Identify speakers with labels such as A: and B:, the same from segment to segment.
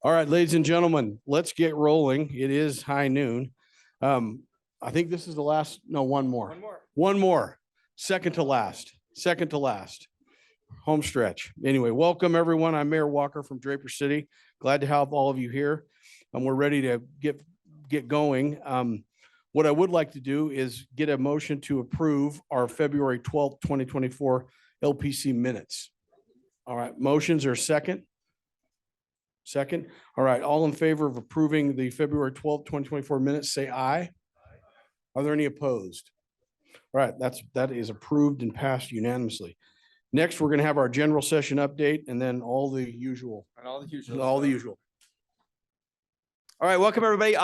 A: All right, ladies and gentlemen, let's get rolling. It is high noon. I think this is the last, no, one more. One more. Second to last. Home stretch. Anyway, welcome everyone. I'm Mayor Walker from Draper City. Glad to have all of you here. And we're ready to get going. What I would like to do is get a motion to approve our February 12th, 2024 LPC minutes. All right, motions are second. Second. All right, all in favor of approving the February 12th, 2024 minutes, say aye. Are there any opposed? All right, that is approved and passed unanimously. Next, we're going to have our general session update and then all the usual. All the usual.
B: All right, welcome everybody.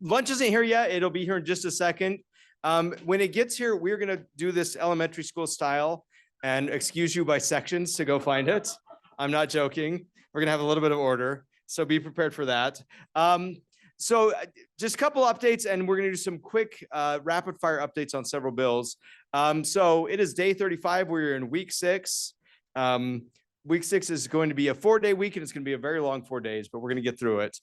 B: Lunch isn't here yet. It'll be here in just a second. When it gets here, we're going to do this elementary school style and excuse you by sections to go find it. I'm not joking. We're going to have a little bit of order, so be prepared for that. So just a couple updates, and we're going to do some quick rapid fire updates on several bills. So it is day 35. We're in week 6. Week 6 is going to be a 4-day week, and it's going to be a very long 4 days, but we're going to get through it.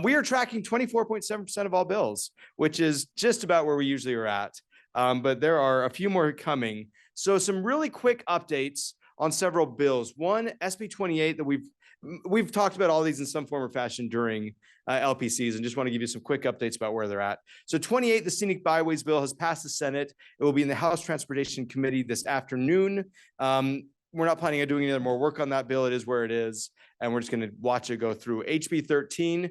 B: We are tracking 24.7% of all bills, which is just about where we usually are at. But there are a few more coming. So some really quick updates on several bills. One, SB 28 that we've talked about all these in some form or fashion during LPCs, and just want to give you some quick updates about where they're at. So 28, the Scenic Byways bill has passed the Senate. It will be in the House Transportation Committee this afternoon. We're not planning on doing any more work on that bill. It is where it is, and we're just going to watch it go through. HB 13,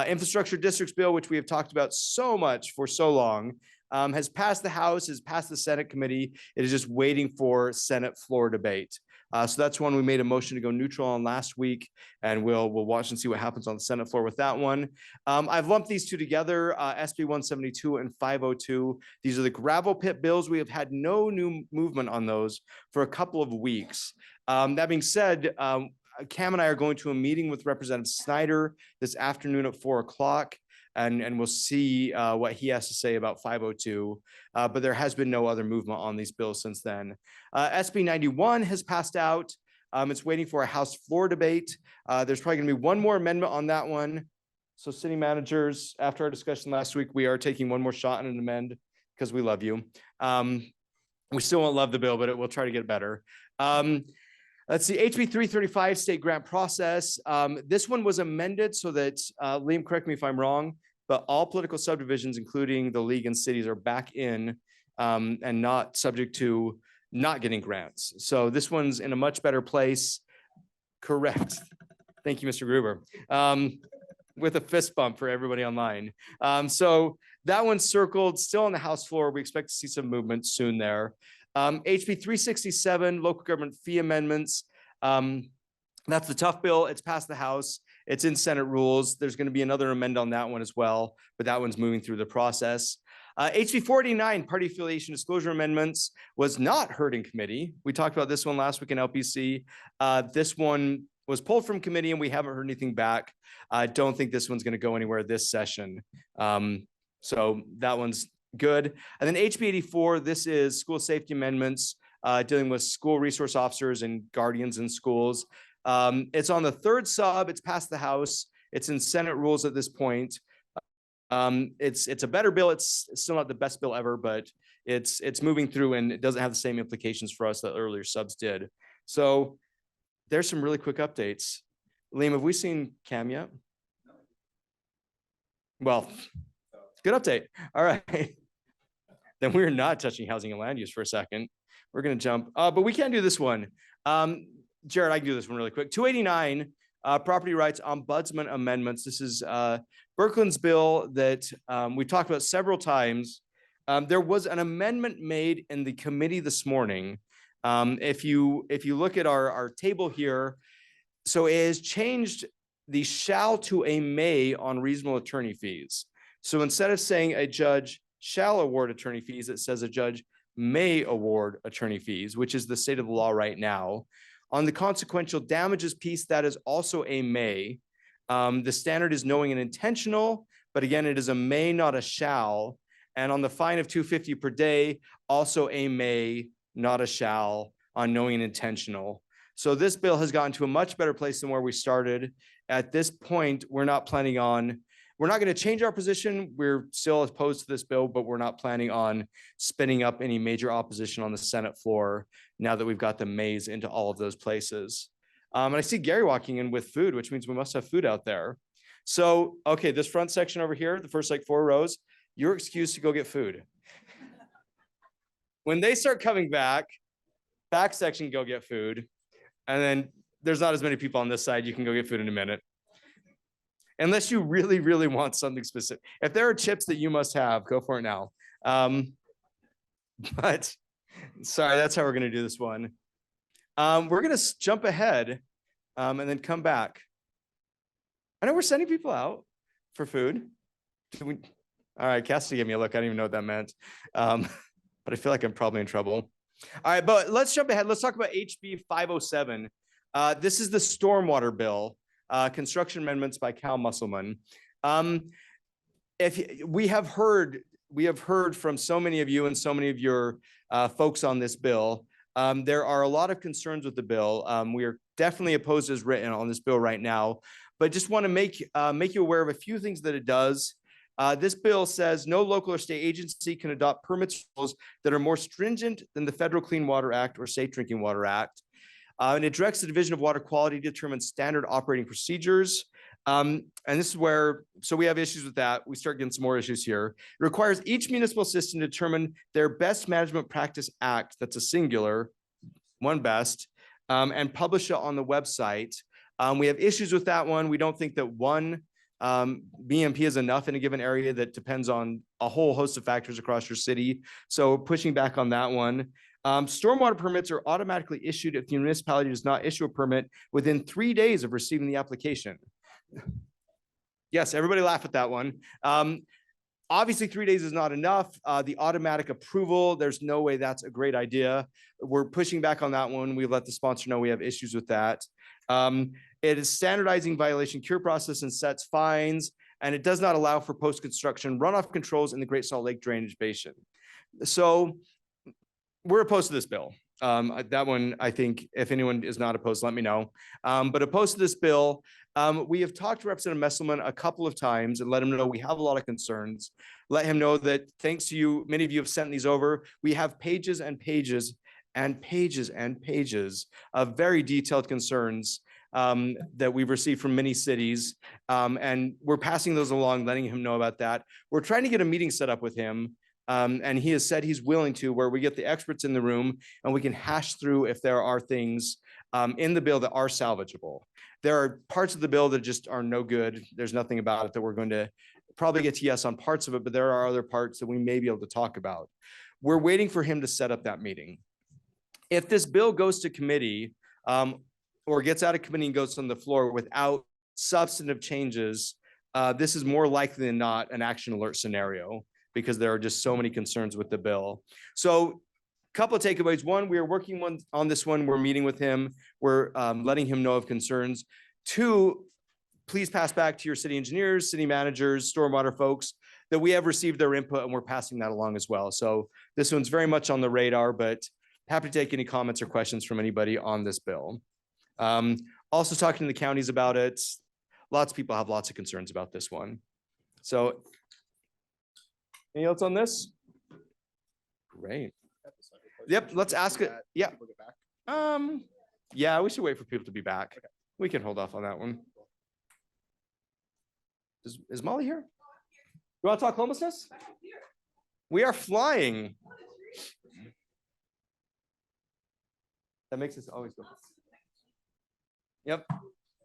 B: Infrastructure Districts bill, which we have talked about so much for so long, has passed the House, has passed the Senate committee. It is just waiting for Senate floor debate. So that's one we made a motion to go neutral on last week, and we'll watch and see what happens on the Senate floor with that one. I've lumped these two together, SB 172 and 502. These are the gravel pit bills. We have had no new movement on those for a couple of weeks. That being said, Cam and I are going to a meeting with Representative Snyder this afternoon at 4 o'clock. And we'll see what he has to say about 502, but there has been no other movement on these bills since then. SB 91 has passed out. It's waiting for a House floor debate. There's probably going to be one more amendment on that one. So city managers, after our discussion last week, we are taking one more shot on an amend because we love you. We still won't love the bill, but we'll try to get better. Let's see, HB 335 state grant process. This one was amended so that, Liam, correct me if I'm wrong, but all political subdivisions, including the league and cities, are back in and not subject to not getting grants. So this one's in a much better place. Correct. Thank you, Mr. Gruber. With a fist bump for everybody online. So that one's circled, still on the House floor. We expect to see some movement soon there. HB 367, local government fee amendments. That's the tough bill. It's passed the House. It's in Senate rules. There's going to be another amend on that one as well, but that one's moving through the process. HB 49, party affiliation disclosure amendments, was not heard in committee. We talked about this one last week in LPC. This one was pulled from committee and we haven't heard anything back. I don't think this one's going to go anywhere this session. So that one's good. And then HB 84, this is school safety amendments dealing with school resource officers and guardians in schools. It's on the third sub. It's passed the House. It's in Senate rules at this point. It's a better bill. It's still not the best bill ever, but it's moving through and it doesn't have the same implications for us that earlier subs did. So there's some really quick updates. Liam, have we seen Cam yet? Well, good update. All right. Then we're not touching housing and land use for a second. We're going to jump, but we can do this one. Jared, I can do this one really quick. 289, property rights ombudsman amendments. This is Birkeland's bill that we talked about several times. There was an amendment made in the committee this morning. If you look at our table here, so it has changed the shall to a may on reasonable attorney fees. So instead of saying a judge shall award attorney fees, it says a judge may award attorney fees, which is the state of the law right now. On the consequential damages piece, that is also a may. The standard is knowing and intentional, but again, it is a may, not a shall. And on the fine of $250 per day, also a may, not a shall on knowing and intentional. So this bill has gotten to a much better place than where we started. At this point, we're not going to change our position. We're still opposed to this bill, but we're not planning on spinning up any major opposition on the Senate floor now that we've got the maze into all of those places. And I see Gary walking in with food, which means we must have food out there. So, okay, this front section over here, the first like 4 rows, you're excused to go get food. When they start coming back section, go get food. And then there's not as many people on this side. You can go get food in a minute. Unless you really, really want something specific. If there are chips that you must have, go for it now. But sorry, that's how we're going to do this one. We're going to jump ahead and then come back. I know we're sending people out for food. All right, Cassidy gave me a look. I didn't even know what that meant. But I feel like I'm probably in trouble. All right, but let's jump ahead. Let's talk about HB 507. This is the stormwater bill, construction amendments by Cal Musselman. We have heard from so many of you and so many of your folks on this bill. There are a lot of concerns with the bill. We are definitely opposed as written on this bill right now, but just want to make you aware of a few things that it does. This bill says no local or state agency can adopt permits rules that are more stringent than the Federal Clean Water Act or Safe Drinking Water Act. And it directs the Division of Water Quality to determine standard operating procedures. And this is where, so we have issues with that. We start getting some more issues here. It requires each municipal system to determine their best management practice act, that's a singular, one best, and publish it on the website. We have issues with that one. We don't think that one BMP is enough in a given area. That depends on a whole host of factors across your city. So pushing back on that one. Stormwater permits are automatically issued if the municipality does not issue a permit within 3 days of receiving the application. Yes, everybody laugh at that one. Obviously 3 days is not enough. The automatic approval, there's no way that's a great idea. We're pushing back on that one. We let the sponsor know we have issues with that. It is standardizing violation cure process and sets fines, and it does not allow for post-construction runoff controls in the Great Salt Lake drainage basin. So we're opposed to this bill. That one, I think, if anyone is not opposed, let me know. But opposed to this bill, we have talked to Representative Musselman a couple of times and let him know we have a lot of concerns. Let him know that thanks to you, many of you have sent these over. We have pages and pages and pages and pages of very detailed concerns that we've received from many cities. And we're passing those along, letting him know about that. We're trying to get a meeting set up with him. And he has said he's willing to, where we get the experts in the room and we can hash through if there are things in the bill that are salvageable. There are parts of the bill that just are no good. There's nothing about it that we're going to probably get to yes on parts of it, but there are other parts that we may be able to talk about. We're waiting for him to set up that meeting. If this bill goes to committee or gets out of committee and goes on the floor without substantive changes, this is more likely than not an action alert scenario, because there are just so many concerns with the bill. So a couple of takeaways. One, we are working on this one. We're meeting with him. We're letting him know of concerns. Two, please pass back to your city engineers, city managers, stormwater folks, that we have received their input and we're passing that along as well. So this one's very much on the radar, but happy to take any comments or questions from anybody on this bill. Also talking to the counties about it. Lots of people have lots of concerns about this one. So anything else on this? Great. Yep, let's ask it. Yeah. Yeah, we should wait for people to be back. Okay. We can hold off on that one. Is Molly here? You want to talk homelessness? We are flying. That makes us always go. Yep.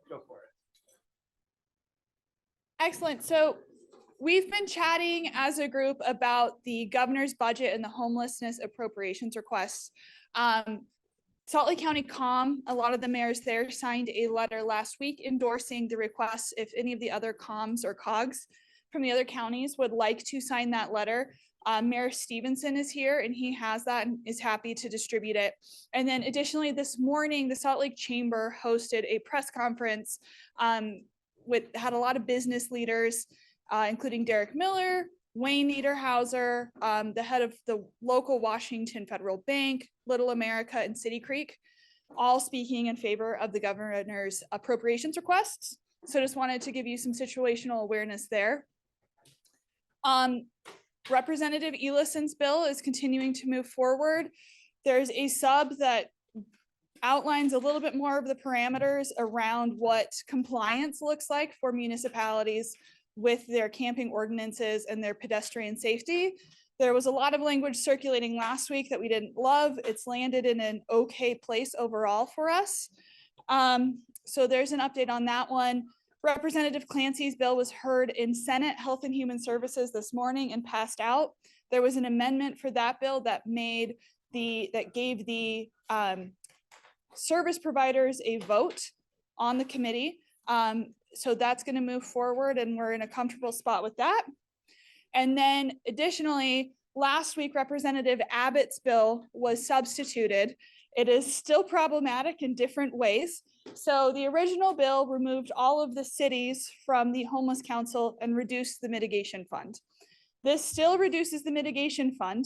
B: Go for it.
C: Excellent. So we've been chatting as a group about the governor's budget and the homelessness appropriations requests. Salt Lake County COM, a lot of the mayors there signed a letter last week endorsing the requests. If any of the other COMs or COGs from the other counties would like to sign that letter, Mayor Stevenson is here and he has that and is happy to distribute it. And then additionally, this morning, the Salt Lake Chamber hosted a press conference had a lot of business leaders, including Derek Miller, Wayne Niederhauser, the head of the local Washington Federal Bank, Little America, and City Creek, all speaking in favor of the governor's appropriations requests. So just wanted to give you some situational awareness there. Representative Elison's bill is continuing to move forward. There's a sub that outlines a little bit more of the parameters around what compliance looks like for municipalities with their camping ordinances and their pedestrian safety. There was a lot of language circulating last week that we didn't love. It's landed in an okay place overall for us. So there's an update on that one. Representative Clancy's bill was heard in Senate Health and Human Services this morning and passed out. There was an amendment for that bill that gave the service providers a vote on the committee. So that's going to move forward and we're in a comfortable spot with that. And then additionally, last week, Representative Abbott's bill was substituted. It is still problematic in different ways. So the original bill removed all of the cities from the Homeless Council and reduced the mitigation fund. This still reduces the mitigation fund.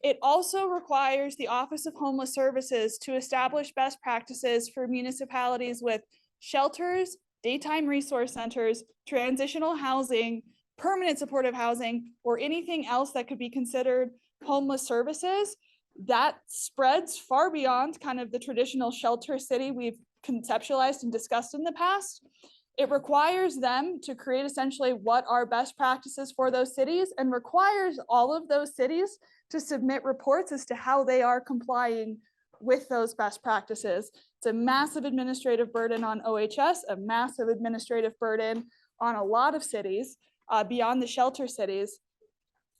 C: It also requires the Office of Homeless Services to establish best practices for municipalities with shelters, daytime resource centers, transitional housing, permanent supportive housing, or anything else that could be considered homeless services. That spreads far beyond kind of the traditional shelter city we've conceptualized and discussed in the past. It requires them to create essentially what are best practices for those cities and requires all of those cities to submit reports as to how they are complying with those best practices. It's a massive administrative burden on OHS, a massive administrative burden on a lot of cities beyond the shelter cities.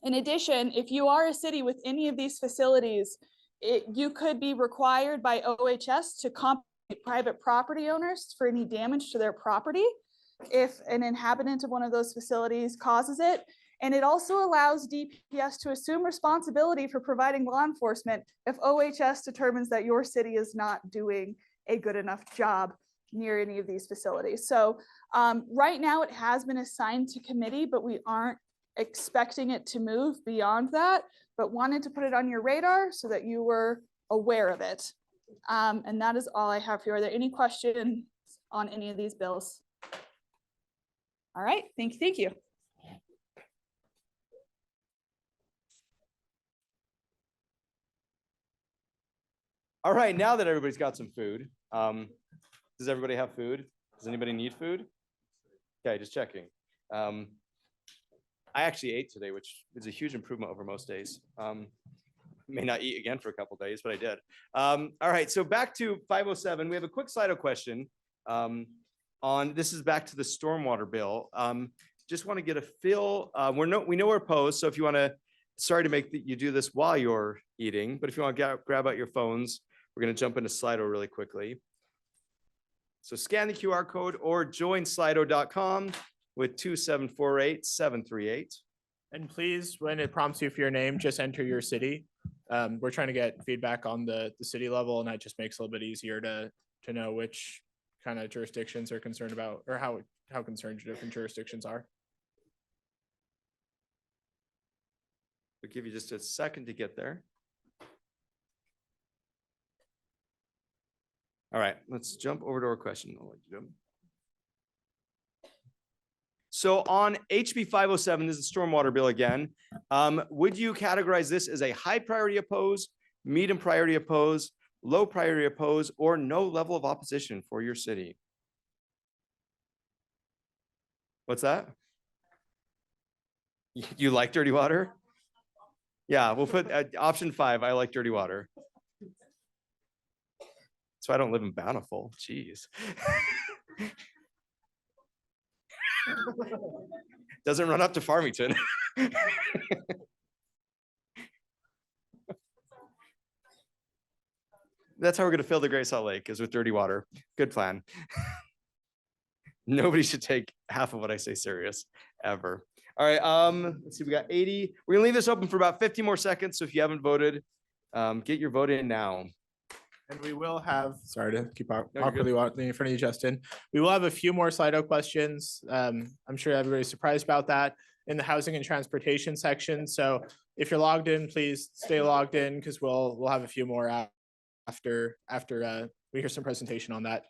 C: In addition, if you are a city with any of these facilities, you could be required by OHS to compensate private property owners for any damage to their property if an inhabitant of one of those facilities causes it. And it also allows DPS to assume responsibility for providing law enforcement if OHS determines that your city is not doing a good enough job near any of these facilities. So right now it has been assigned to committee, but we aren't expecting it to move beyond that, but wanted to put it on your radar so that you were aware of it. And that is all I have for you. Are there any questions on any of these bills? All right, thank you.
B: All right, now that everybody's got some food, does everybody have food? Does anybody need food? Okay, just checking. I actually ate today, which is a huge improvement over most days. May not eat again for a couple days, but I did. All right, so back to 507. We have a quick Slido question on, this is back to the stormwater bill. Just want to get a feel. We know we're opposed, so if you want to, sorry to make you do this while you're eating, but if you want to grab out your phones, we're going to jump into Slido really quickly. So scan the QR code or join slido.com with 2748-738.
D: And please, when it prompts you for your name, just enter your city. We're trying to get feedback on the city level, and that just makes it a little bit easier to know which kind of jurisdictions are concerned about, or how concerned different jurisdictions are.
B: We'll give you just a second to get there. All right, let's jump over to our question. So on HB 507, this is the stormwater bill again. Would you categorize this as a high priority oppose, medium priority oppose, low priority oppose, or no level of opposition for your city? What's that? You like dirty water? Yeah, we'll put option 5. I like dirty water. So I don't live in Bountiful. Jeez. Doesn't run up to Farmington. That's how we're going to fill the Great Salt Lake, is with dirty water. Good plan. Nobody should take half of what I say serious, ever. All right, let's see, we got 80. We're gonna leave this open for about 50 more seconds. So if you haven't voted, get your vote in now.
D: And we will have, sorry to keep
B: you're good.
D: awkwardly walking in front of you, Justin. We will have a few more Slido questions. I'm sure everybody's surprised about that in the housing and transportation section. So if you're logged in, please stay logged in because we'll have a few more after we hear some presentation on that.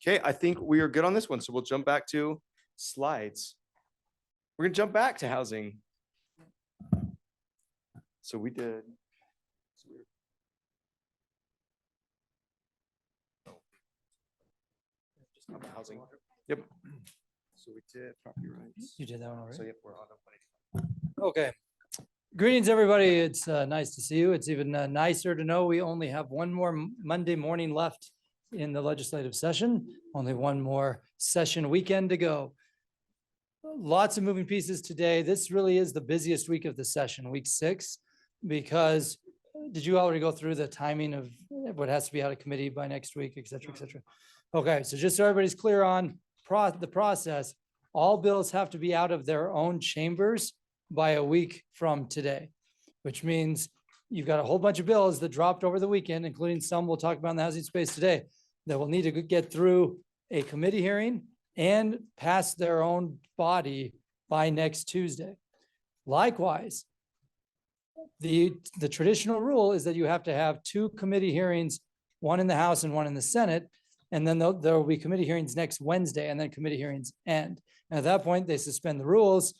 B: Okay, I think we are good on this one. So we'll jump back to slides. We're gonna jump back to housing. So we did. Housing. Yep. So we did property rights.
E: You did that one already?
B: So yep, we're on.
E: Okay. Greetings, everybody. It's nice to see you. It's even nicer to know we only have one more Monday morning left in the legislative session, only one more session weekend to go. Lots of moving pieces today. This really is the busiest week of the session, week 6, because did you already go through the timing of what has to be out of committee by next week, et cetera, et cetera? Okay, so just so everybody's clear on the process, all bills have to be out of their own chambers by a week from today, which means you've got a whole bunch of bills that dropped over the weekend, including some we'll talk about in the housing space today, that will need to get through a committee hearing and pass their own body by next Tuesday. Likewise, the traditional rule is that you have to have 2 committee hearings, one in the House and one in the Senate, and then there will be committee hearings next Wednesday, and then committee hearings end. And at that point, they suspend the rules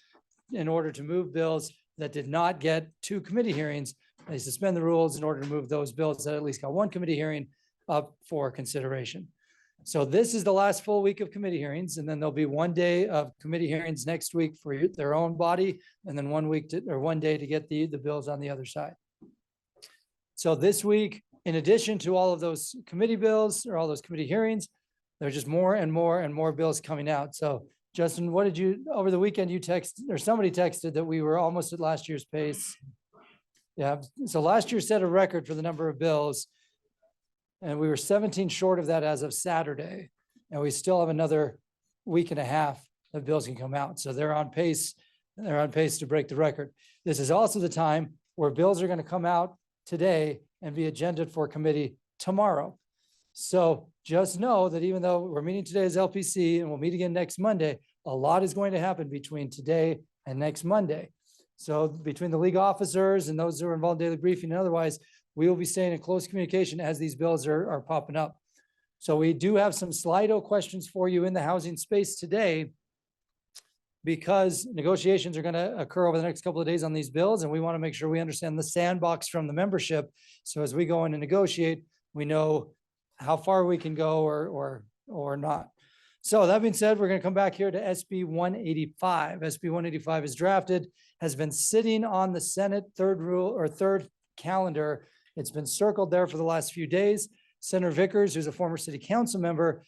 E: in order to move bills that did not get 2 committee hearings. They suspend the rules in order to move those bills that at least got 1 committee hearing up for consideration. So this is the last full week of committee hearings, and then there'll be 1 day of committee hearings next week for their own body, and then 1 day to get the bills on the other side. So this week, in addition to all of those committee bills or all those committee hearings, there's just more and more and more bills coming out. So Justin, what did you, over the weekend, you texted, or somebody texted that we were almost at last year's pace. Yeah, so last year set a record for the number of bills, and we were 17 short of that as of Saturday. And we still have another week and a half that bills can come out. So they're on pace to break the record. This is also the time where bills are going to come out today and be agendaed for committee tomorrow. So just know that even though we're meeting today as LPC and we'll meet again next Monday, a lot is going to happen between today and next Monday. So between the league officers and those who are involved in daily briefing and otherwise, we will be staying in close communication as these bills are popping up. So we do have some Slido questions for you in the housing space today, because negotiations are going to occur over the next couple of days on these bills, and we want to make sure we understand the sandbox from the membership. So as we go in and negotiate, we know how far we can go or not. So that being said, we're going to come back here to SB 185. SB 185 is drafted, has been sitting on the Senate third calendar. It's been circled there for the last few days. Senator Vickers, who's a former city council member,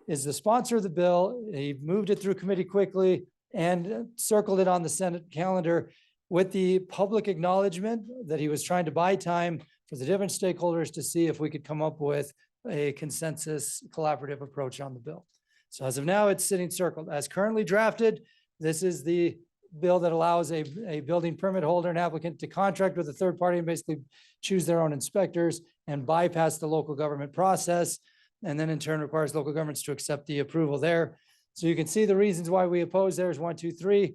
E: is the sponsor of the bill. He moved it through committee quickly and circled it on the Senate calendar with the public acknowledgement that he was trying to buy time for the different stakeholders to see if we could come up with a consensus collaborative approach on the bill. So as of now, it's sitting circled. As currently drafted, this is the bill that allows a building permit holder and applicant to contract with a third party and basically choose their own inspectors and bypass the local government process, and then in turn requires local governments to accept the approval there. So you can see the reasons why we oppose. There's 1, 2, 3.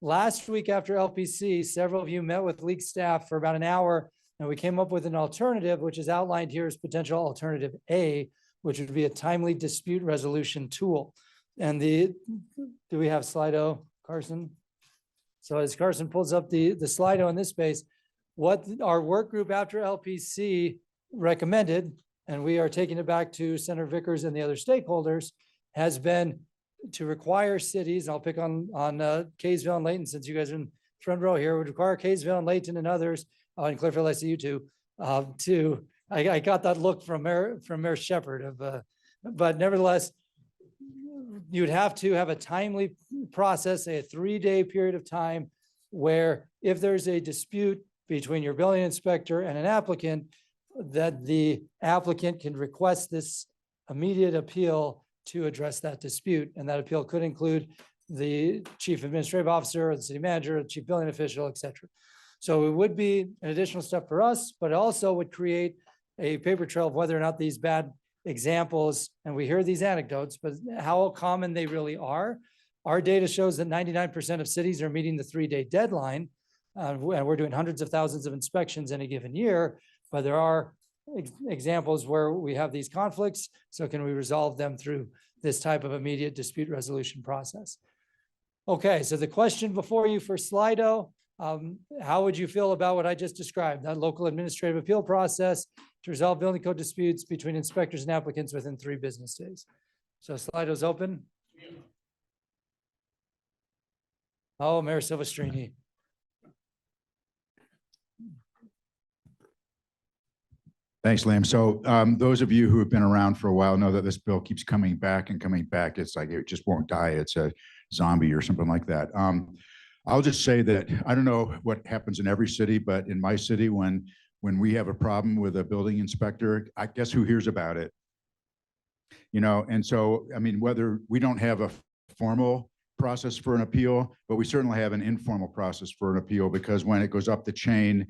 E: Last week after LPC, several of you met with league staff for about an hour, and we came up with an alternative, which is outlined here as potential alternative A, which would be a timely dispute resolution tool. And do we have Slido, Carson? So as Carson pulls up the Slido in this space, what our work group after LPC recommended, and we are taking it back to Senator Vickers and the other stakeholders, has been to require cities, I'll pick on Kaysville and Layton, since you guys are in front row here, would require Kaysville and Layton and others, and Clearfield, I see you too, I got that look from Mayor Shepherd but nevertheless, you'd have to have a timely process, a 3-day period of time, where if there's a dispute between your building inspector and an applicant, that the applicant can request this immediate appeal to address that dispute. And that appeal could include the chief administrative officer, or the city manager, the chief building official, et cetera. So it would be an additional step for us, but it also would create a paper trail of whether or not these bad examples, and we hear these anecdotes, but how common they really are. Our data shows that 99% of cities are meeting the 3-day deadline, and we're doing hundreds of thousands of inspections in a given year, but there are examples where we have these conflicts. So can we resolve them through this type of immediate dispute resolution process? Okay, so the question before you for Slido, how would you feel about what I just described, that local administrative appeal process to resolve building code disputes between inspectors and applicants within 3 business days? So Slido's open. Oh, Mayor Silvestrini.
F: Thanks, Liam. So those of you who have been around for a while know that this bill keeps coming back and coming back. It's like it just won't die. It's a zombie or something like that. I'll just say that I don't know what happens in every city, but in my city, when we have a problem with a building inspector, I guess who hears about it? You know, and so, I mean, whether we don't have a formal process for an appeal, but we certainly have an informal process for an appeal, because when it goes up the chain,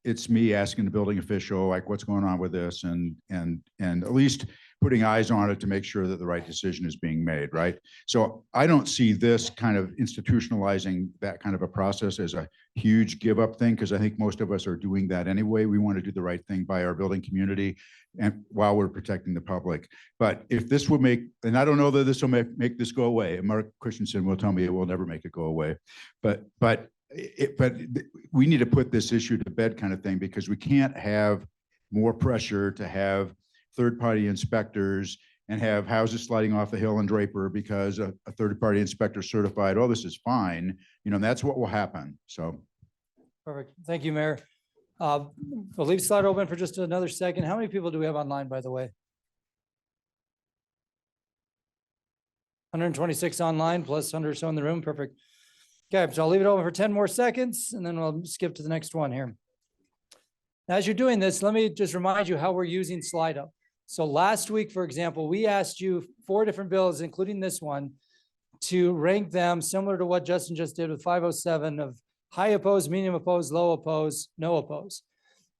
F: it's me asking the building official, like, what's going on with this, and at least putting eyes on it to make sure that the right decision is being made, right? So I don't see this kind of institutionalizing that kind of a process as a huge give up thing, because I think most of us are doing that anyway. We want to do the right thing by our building community and while we're protecting the public. But if this will make, and I don't know that this will make this go away, and Mark Christensen will tell me it will never make it go away, but we need to put this issue to bed, kind of thing, because we can't have more pressure to have third-party inspectors and have houses sliding off the hill in Draper because a third-party inspector certified, oh, this is fine. You know, that's what will happen. So.
E: Perfect. Thank you, Mayor. We'll leave slide open for just another second. How many people do we have online, by the way? 126 online plus 100 or so in the room. Perfect. Okay, so I'll leave it open for 10 more seconds and then we'll skip to the next one here. As you're doing this, let me just remind you how we're using Slido. So last week, for example, we asked you 4 different bills, including this one, to rank them similar to what Justin just did with 507 of high oppose, medium oppose, low oppose, no oppose.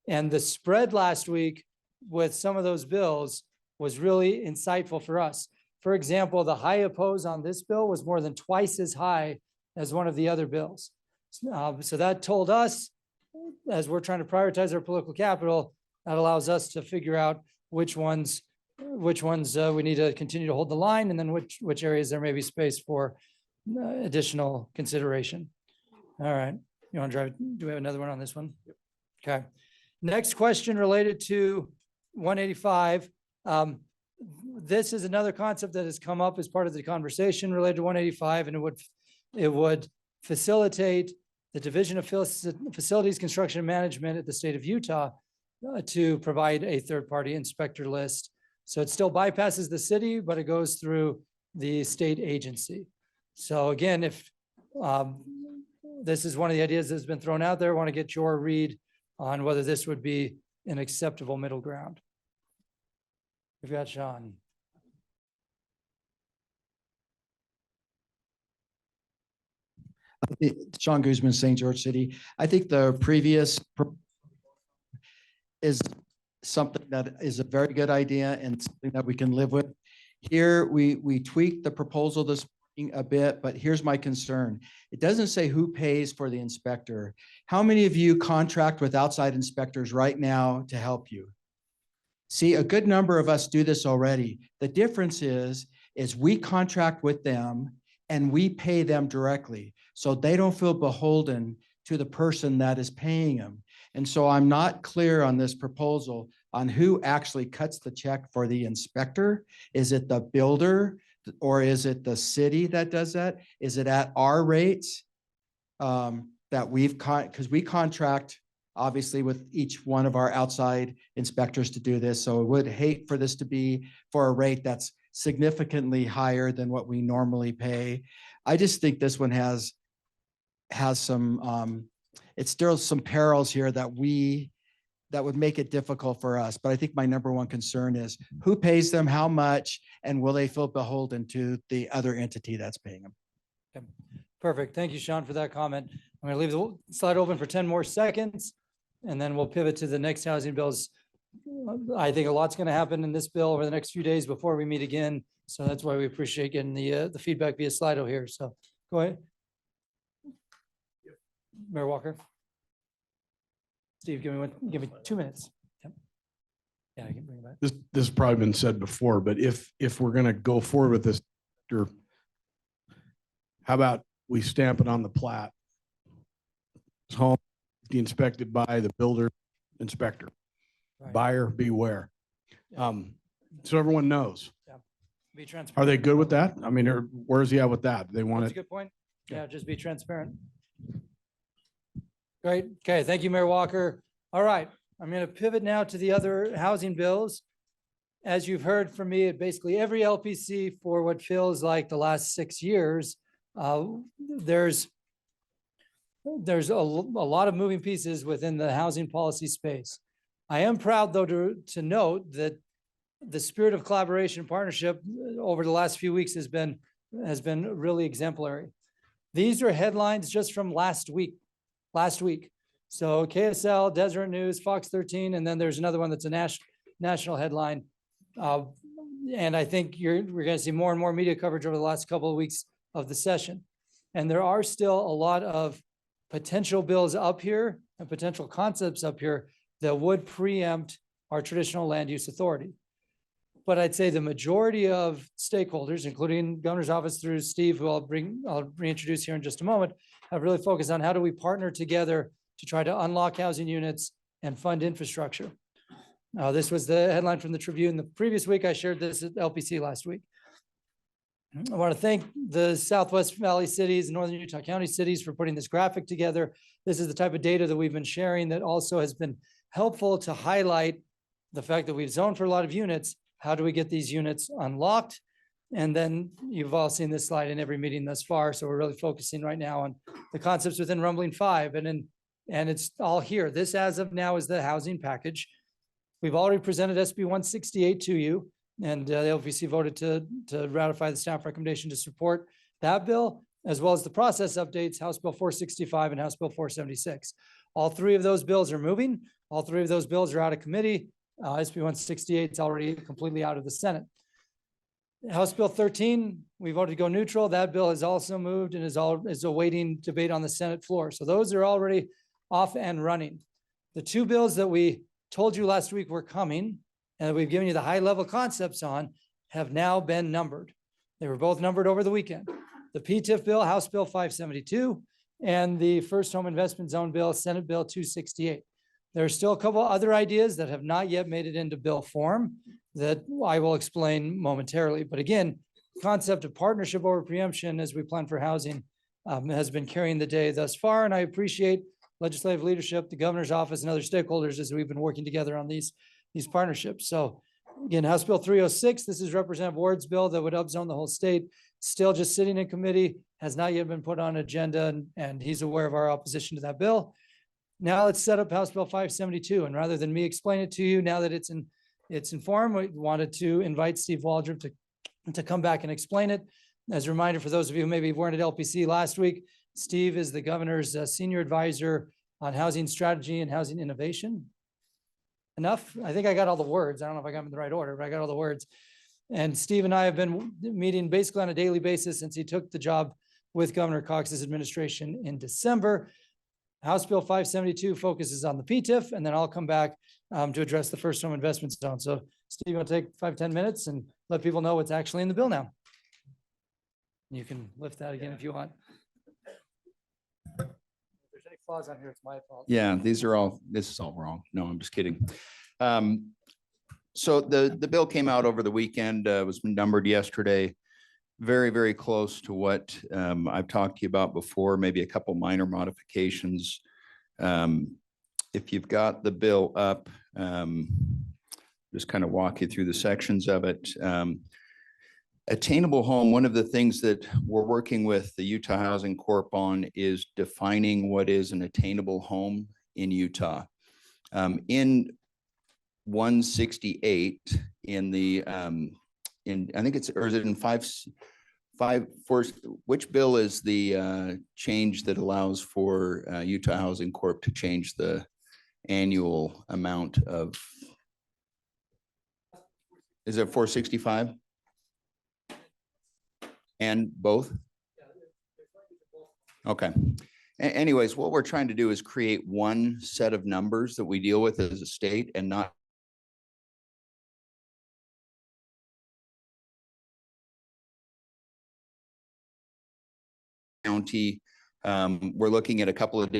E: And the spread last week with some of those bills was really insightful for us. For example, the high oppose on this bill was more than twice as high as one of the other bills. So that told us, as we're trying to prioritize our political capital, that allows us to figure out which ones we need to continue to hold the line, and then which areas there may be space for additional consideration. All right, you want to drive? Do we have another one on this one? Okay. Next question related to 185. This is another concept that has come up as part of the conversation related to 185, and it would facilitate the Division of Facilities Construction and Management at the state of Utah to provide a third-party inspector list. So it still bypasses the city, but it goes through the state agency. So again, if this is one of the ideas that's been thrown out there, I want to get your read on whether this would be an acceptable middle ground. We've got Sean.
G: Sean Guzman, St. George City. I think the previous is something that is a very good idea and something that we can live with. Here, we tweaked the proposal this morning a bit, but here's my concern. It doesn't say who pays for the inspector. How many of you contract with outside inspectors right now to help you? See, a good number of us do this already. The difference is we contract with them and we pay them directly. So they don't feel beholden to the person that is paying them. And so I'm not clear on this proposal on who actually cuts the check for the inspector. Is it the builder or is it the city that does that? Is it at our rates that because we contract obviously with each one of our outside inspectors to do this. So I would hate for this to be for a rate that's significantly higher than what we normally pay. I just think this one has some, it's still some perils here that would make it difficult for us. But I think my number one concern is who pays them, how much, and will they feel beholden to the other entity that's paying them?
E: Okay. Perfect. Thank you, Sean, for that comment. I'm going to leave the slide open for 10 more seconds, and then we'll pivot to the next housing bills. I think a lot's going to happen in this bill over the next few days before we meet again. So that's why we appreciate getting the feedback via Slido here. So go ahead. Mayor Walker. Steve, give me 2 minutes. Yep. Yeah, I can bring it back.
A: this has probably been said before, but if we're gonna go forward with this, or how about we stamp it on the plat? It's home, inspected by the builder inspector.
E: Right.
A: Buyer beware.
E: Yeah.
A: So everyone knows.
E: Be transparent.
A: Are they good with that? I mean, where's he at with that? They want
E: That's a
A: it.
E: good point.
A: Yeah.
E: Yeah, just be transparent. Great. Okay, thank you, Mayor Walker. All right, I'm going to pivot now to the other housing bills. As you've heard from me at basically every LPC for what feels like the last 6 years, there's a lot of moving pieces within the housing policy space. I am proud, though, to note that the spirit of collaboration and partnership over the last few weeks has been really exemplary. These are headlines just from last week. So KSL, Deseret News, Fox 13, and then there's another one that's a national headline. And I think we're going to see more and more media coverage over the last couple of weeks of the session. And there are still a lot of potential bills up here and potential concepts up here that would preempt our traditional land use authority. But I'd say the majority of stakeholders, including Governor's Office through Steve, who I'll reintroduce here in just a moment, have really focused on how do we partner together to try to unlock housing units and fund infrastructure. This was the headline from the Tribune the previous week. I shared this at LPC last week. I want to thank the Southwest Valley cities, Northern Utah County cities for putting this graphic together. This is the type of data that we've been sharing that also has been helpful to highlight the fact that we've zoned for a lot of units. How do we get these units unlocked? And then you've all seen this slide in every meeting thus far. So we're really focusing right now on the concepts within Rumbling 5 and it's all here. This as of now is the housing package. We've already presented SB 168 to you, and the LPC voted to ratify the staff recommendation to support that bill, as well as the process updates, House Bill 465 and House Bill 476. All three of those bills are moving. All three of those bills are out of committee. SB 168 is already completely out of the Senate. House Bill 13, we voted to go neutral. That bill has also moved and is awaiting debate on the Senate floor. So those are already off and running. The two bills that we told you last week were coming and we've given you the high level concepts on have now been numbered. They were both numbered over the weekend. The PTIF bill, House Bill 572, and the First Home Investment Zone bill, Senate Bill 268. There are still a couple other ideas that have not yet made it into bill form that I will explain momentarily. But again, the concept of partnership over preemption as we plan for housing has been carrying the day thus far. And I appreciate legislative leadership, the governor's office, and other stakeholders as we've been working together on these partnerships. So again, House Bill 306, this is Representative Ward's bill that would upzone the whole state, still just sitting in committee, has not yet been put on agenda, and he's aware of our opposition to that bill. Now let's set up House Bill 572. And rather than me explain it to you, now that it's in form, we wanted to invite Steve Waldrop to come back and explain it. As a reminder, for those of you who maybe weren't at LPC last week, Steve is the governor's senior advisor on housing strategy and housing innovation. Enough? I think I got all the words. I don't know if I got them in the right order, but I got all the words. And Steve and I have been meeting basically on a daily basis since he took the job with Governor Cox's administration in December. House Bill 572 focuses on the PTIF, and then I'll come back to address the First Home Investment Zone. So Steve, I'll take 5-10 minutes and let people know what's actually in the bill now. You can lift that again if you want. If there's any flaws on here, it's my fault.
H: Yeah, this is all wrong. No, I'm just kidding. So the bill came out over the weekend, was numbered yesterday. Very, very close to what I've talked to you about before, maybe a couple minor modifications. If you've got the bill up, just kind of walk you through the sections of it. Attainable home, one of the things that we're working with the Utah Housing Corp on is defining what is an attainable home in Utah. In 168 in the I think it's, or is it in 554, which bill is the change that allows for Utah Housing Corp to change the annual amount of, is it 465? And both? Okay. Anyways, what we're trying to do is create one set of numbers that we deal with as a state and not county. We're looking at a couple of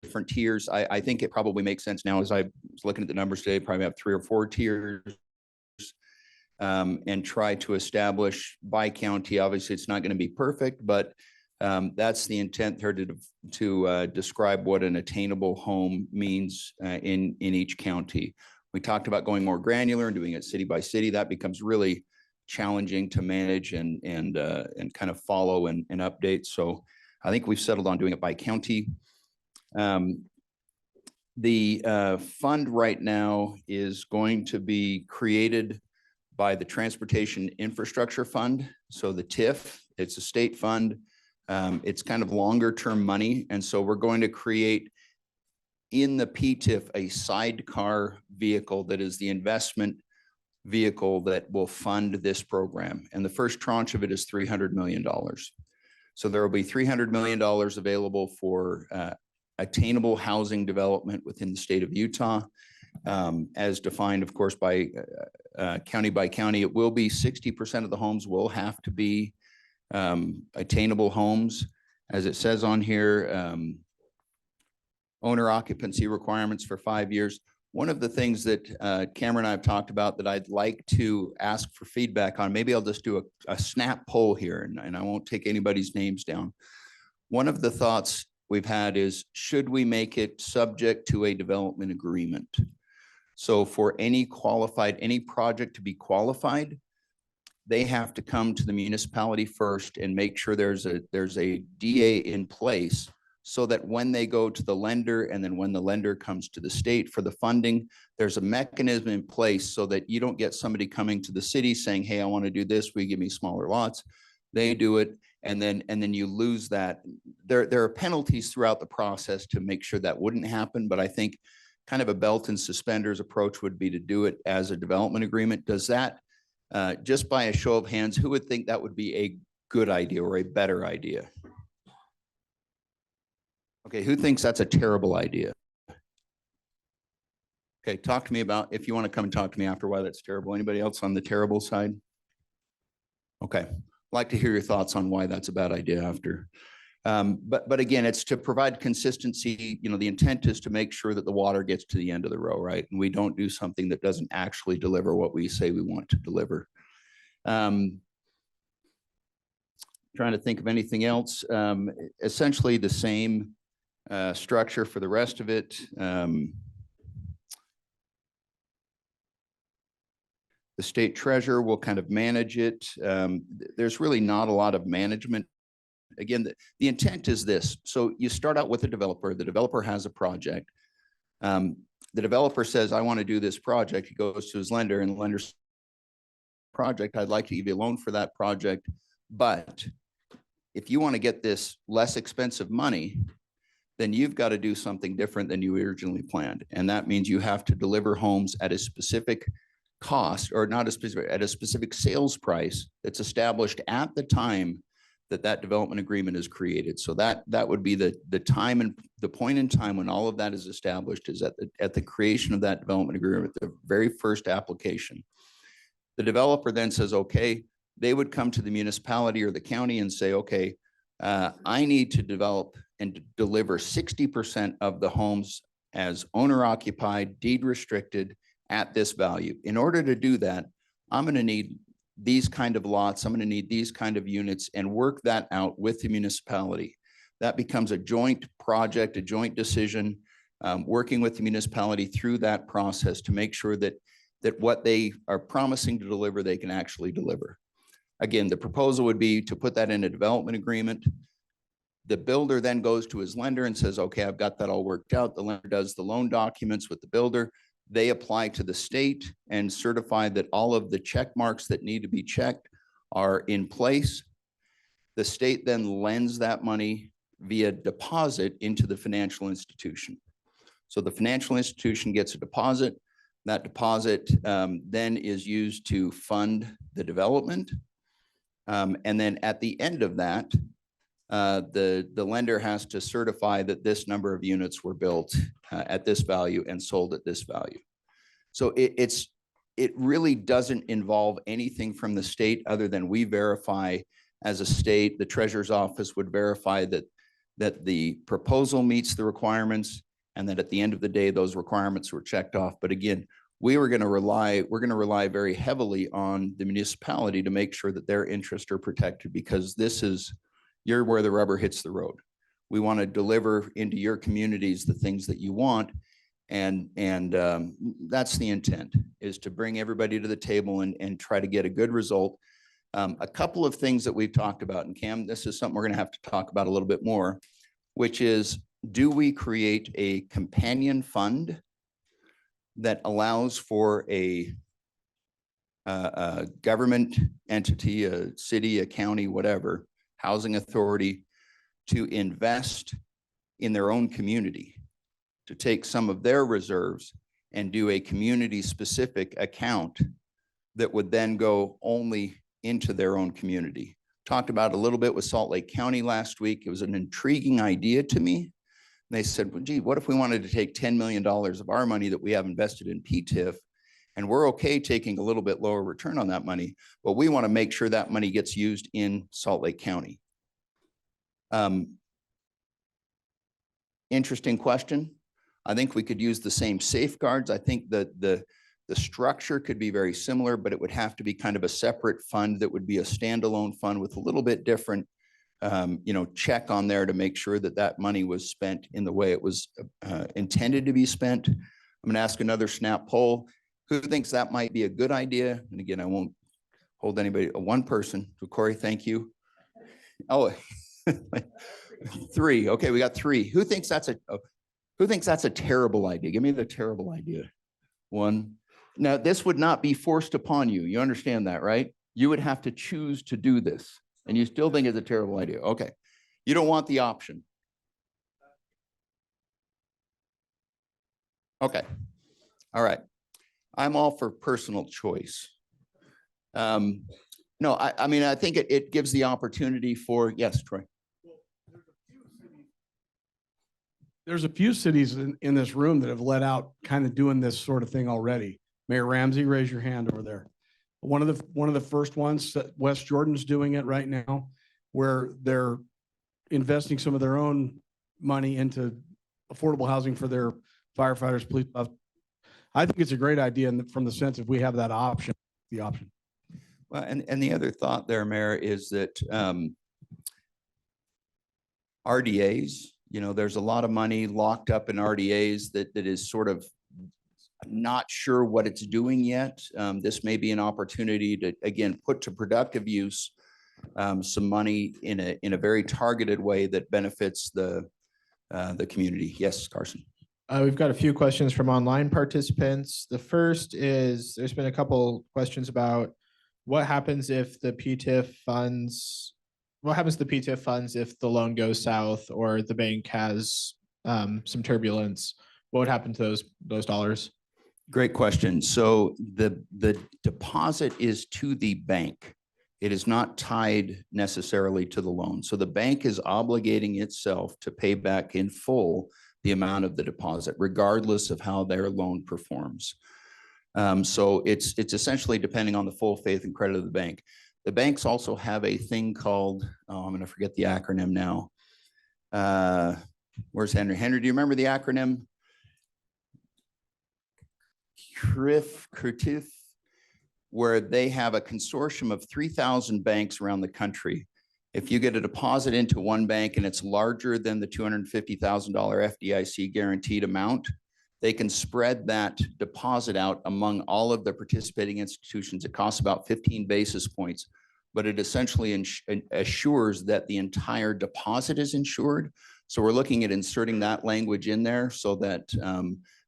H: different tiers. I think it probably makes sense now, as I was looking at the numbers today, probably have 3 or 4 tiers. And try to establish by county. Obviously, it's not going to be perfect, but that's the intent there to describe what an attainable home means in each county. We talked about going more granular and doing it city by city. That becomes really challenging to manage and kind of follow and update. So I think we've settled on doing it by county. The fund right now is going to be created by the Transportation Infrastructure Fund. So the TIF, it's a state fund. It's kind of longer term money. And so we're going to create in the PTIF a sidecar vehicle that is the investment vehicle that will fund this program. And the first tranche of it is $300 million. So there will be $300 million available for attainable housing development within the state of Utah. As defined, of course, by county, it will be 60% of the homes will have to be attainable homes. As it says on here, owner occupancy requirements for 5 years. One of the things that Cameron and I have talked about that I'd like to ask for feedback on, maybe I'll just do a snap poll here, and I won't take anybody's names down. One of the thoughts we've had is, should we make it subject to a development agreement? So for any project to be qualified, they have to come to the municipality first and make sure there's a DA in place, so that when they go to the lender and then when the lender comes to the state for the funding, there's a mechanism in place so that you don't get somebody coming to the city saying, hey, I want to do this, will you give me smaller lots? They do it, and then you lose that. There are penalties throughout the process to make sure that wouldn't happen, but I think kind of a belt and suspenders approach would be to do it as a development agreement. Does that, just by a show of hands, who would think that would be a good idea or a better idea? Okay, who thinks that's a terrible idea? Okay, talk to me about, if you want to come and talk to me after why that's terrible. Anybody else on the terrible side? Okay, I'd like to hear your thoughts on why that's a bad idea after. But again, it's to provide consistency. You know, the intent is to make sure that the water gets to the end of the row, right? And we don't do something that doesn't actually deliver what we say we want to deliver. Trying to think of anything else. Essentially the same structure for the rest of it. The state treasurer will kind of manage it. There's really not a lot of management. Again, the intent is this. So you start out with a developer. The developer has a project. The developer says, I want to do this project. He goes to his lender, and the lender's project, I'd like to give you a loan for that project. But if you want to get this less expensive money, then you've got to do something different than you originally planned. And that means you have to deliver homes at a specific cost, or not a specific, at a specific sales price that's established at the time that development agreement is created. So that would be the time and the point in time when all of that is established, is at the creation of that development agreement, the very first application. The developer then says, okay, they would come to the municipality or the county and say, okay, I need to develop and deliver 60% of the homes as owner occupied, deed restricted at this value. In order to do that, I'm going to need these kind of lots, I'm going to need these kind of units, and work that out with the municipality. That becomes a joint project, a joint decision, working with the municipality through that process to make sure that what they are promising to deliver, they can actually deliver. Again, the proposal would be to put that in a development agreement. The builder then goes to his lender and says, okay, I've got that all worked out. The lender does the loan documents with the builder. They apply to the state and certify that all of the check marks that need to be checked are in place. The state then lends that money via deposit into the financial institution. So the financial institution gets a deposit. That deposit then is used to fund the development. And then at the end of that, the lender has to certify that this number of units were built at this value and sold at this value. So it really doesn't involve anything from the state other than we verify as a state. The treasurer's office would verify that the proposal meets the requirements and that at the end of the day, those requirements were checked off. But again, we're going to rely very heavily on the municipality to make sure that their interests are protected, because you're where the rubber hits the road. We want to deliver into your communities the things that you want. And that's the intent, is to bring everybody to the table and try to get a good result. A couple of things that we've talked about, and Cam, this is something we're going to have to talk about a little bit more, which is, do we create a companion fund that allows for a government entity, a city, a county, whatever, housing authority, to invest in their own community, to take some of their reserves and do a community-specific account that would then go only into their own community. Talked about a little bit with Salt Lake County last week. It was an intriguing idea to me. They said, well, gee, what if we wanted to take $10 million of our money that we have invested in PTIF, and we're okay taking a little bit lower return on that money, but we want to make sure that money gets used in Salt Lake County. Interesting question. I think we could use the same safeguards. I think that the structure could be very similar, but it would have to be kind of a separate fund that would be a standalone fund with a little bit different check on there to make sure that that money was spent in the way it was intended to be spent. I'm going to ask another snap poll. Who thinks that might be a good idea? And again, I won't hold anybody, one person. So Corey, thank you. Oh, 3. Okay, we got 3. Who thinks that's a terrible idea? Give me the terrible idea. 1. Now, this would not be forced upon you. You understand that, right? You would have to choose to do this, and you still think it's a terrible idea. Okay. You don't want the option. Okay. All right. I'm all for personal choice. No, I mean, I think it gives the opportunity for, yes, Troy.
A: There's a few cities in this room that have let out kind of doing this sort of thing already. Mayor Ramsey, raise your hand over there. One of the first ones, West Jordan's doing it right now, where they're investing some of their own money into affordable housing for their firefighters, police. I think it's a great idea from the sense if we have that option, the option.
H: Well, and the other thought there, Mayor, is that RDAs, there's a lot of money locked up in RDAs that is sort of not sure what it's doing yet. This may be an opportunity to, again, put to productive use some money in a very targeted way that benefits the community. Yes, Carson.
D: We've got a few questions from online participants. The first is, there's been a couple questions about what happens if the PTIF funds, if the loan goes south or the bank has some turbulence? What would happen to those dollars?
H: Great question. So the deposit is to the bank. It is not tied necessarily to the loan. So the bank is obligating itself to pay back in full the amount of the deposit, regardless of how their loan performs. So it's essentially depending on the full faith and credit of the bank. The banks also have a thing called, I'm going to forget the acronym now. Where's Henry? Henry, do you remember the acronym? CRIF, where they have a consortium of 3,000 banks around the country. If you get a deposit into one bank and it's larger than the $250,000 FDIC guaranteed amount, they can spread that deposit out among all of the participating institutions. It costs about 15 basis points, but it essentially assures that the entire deposit is insured. So we're looking at inserting that language in there so that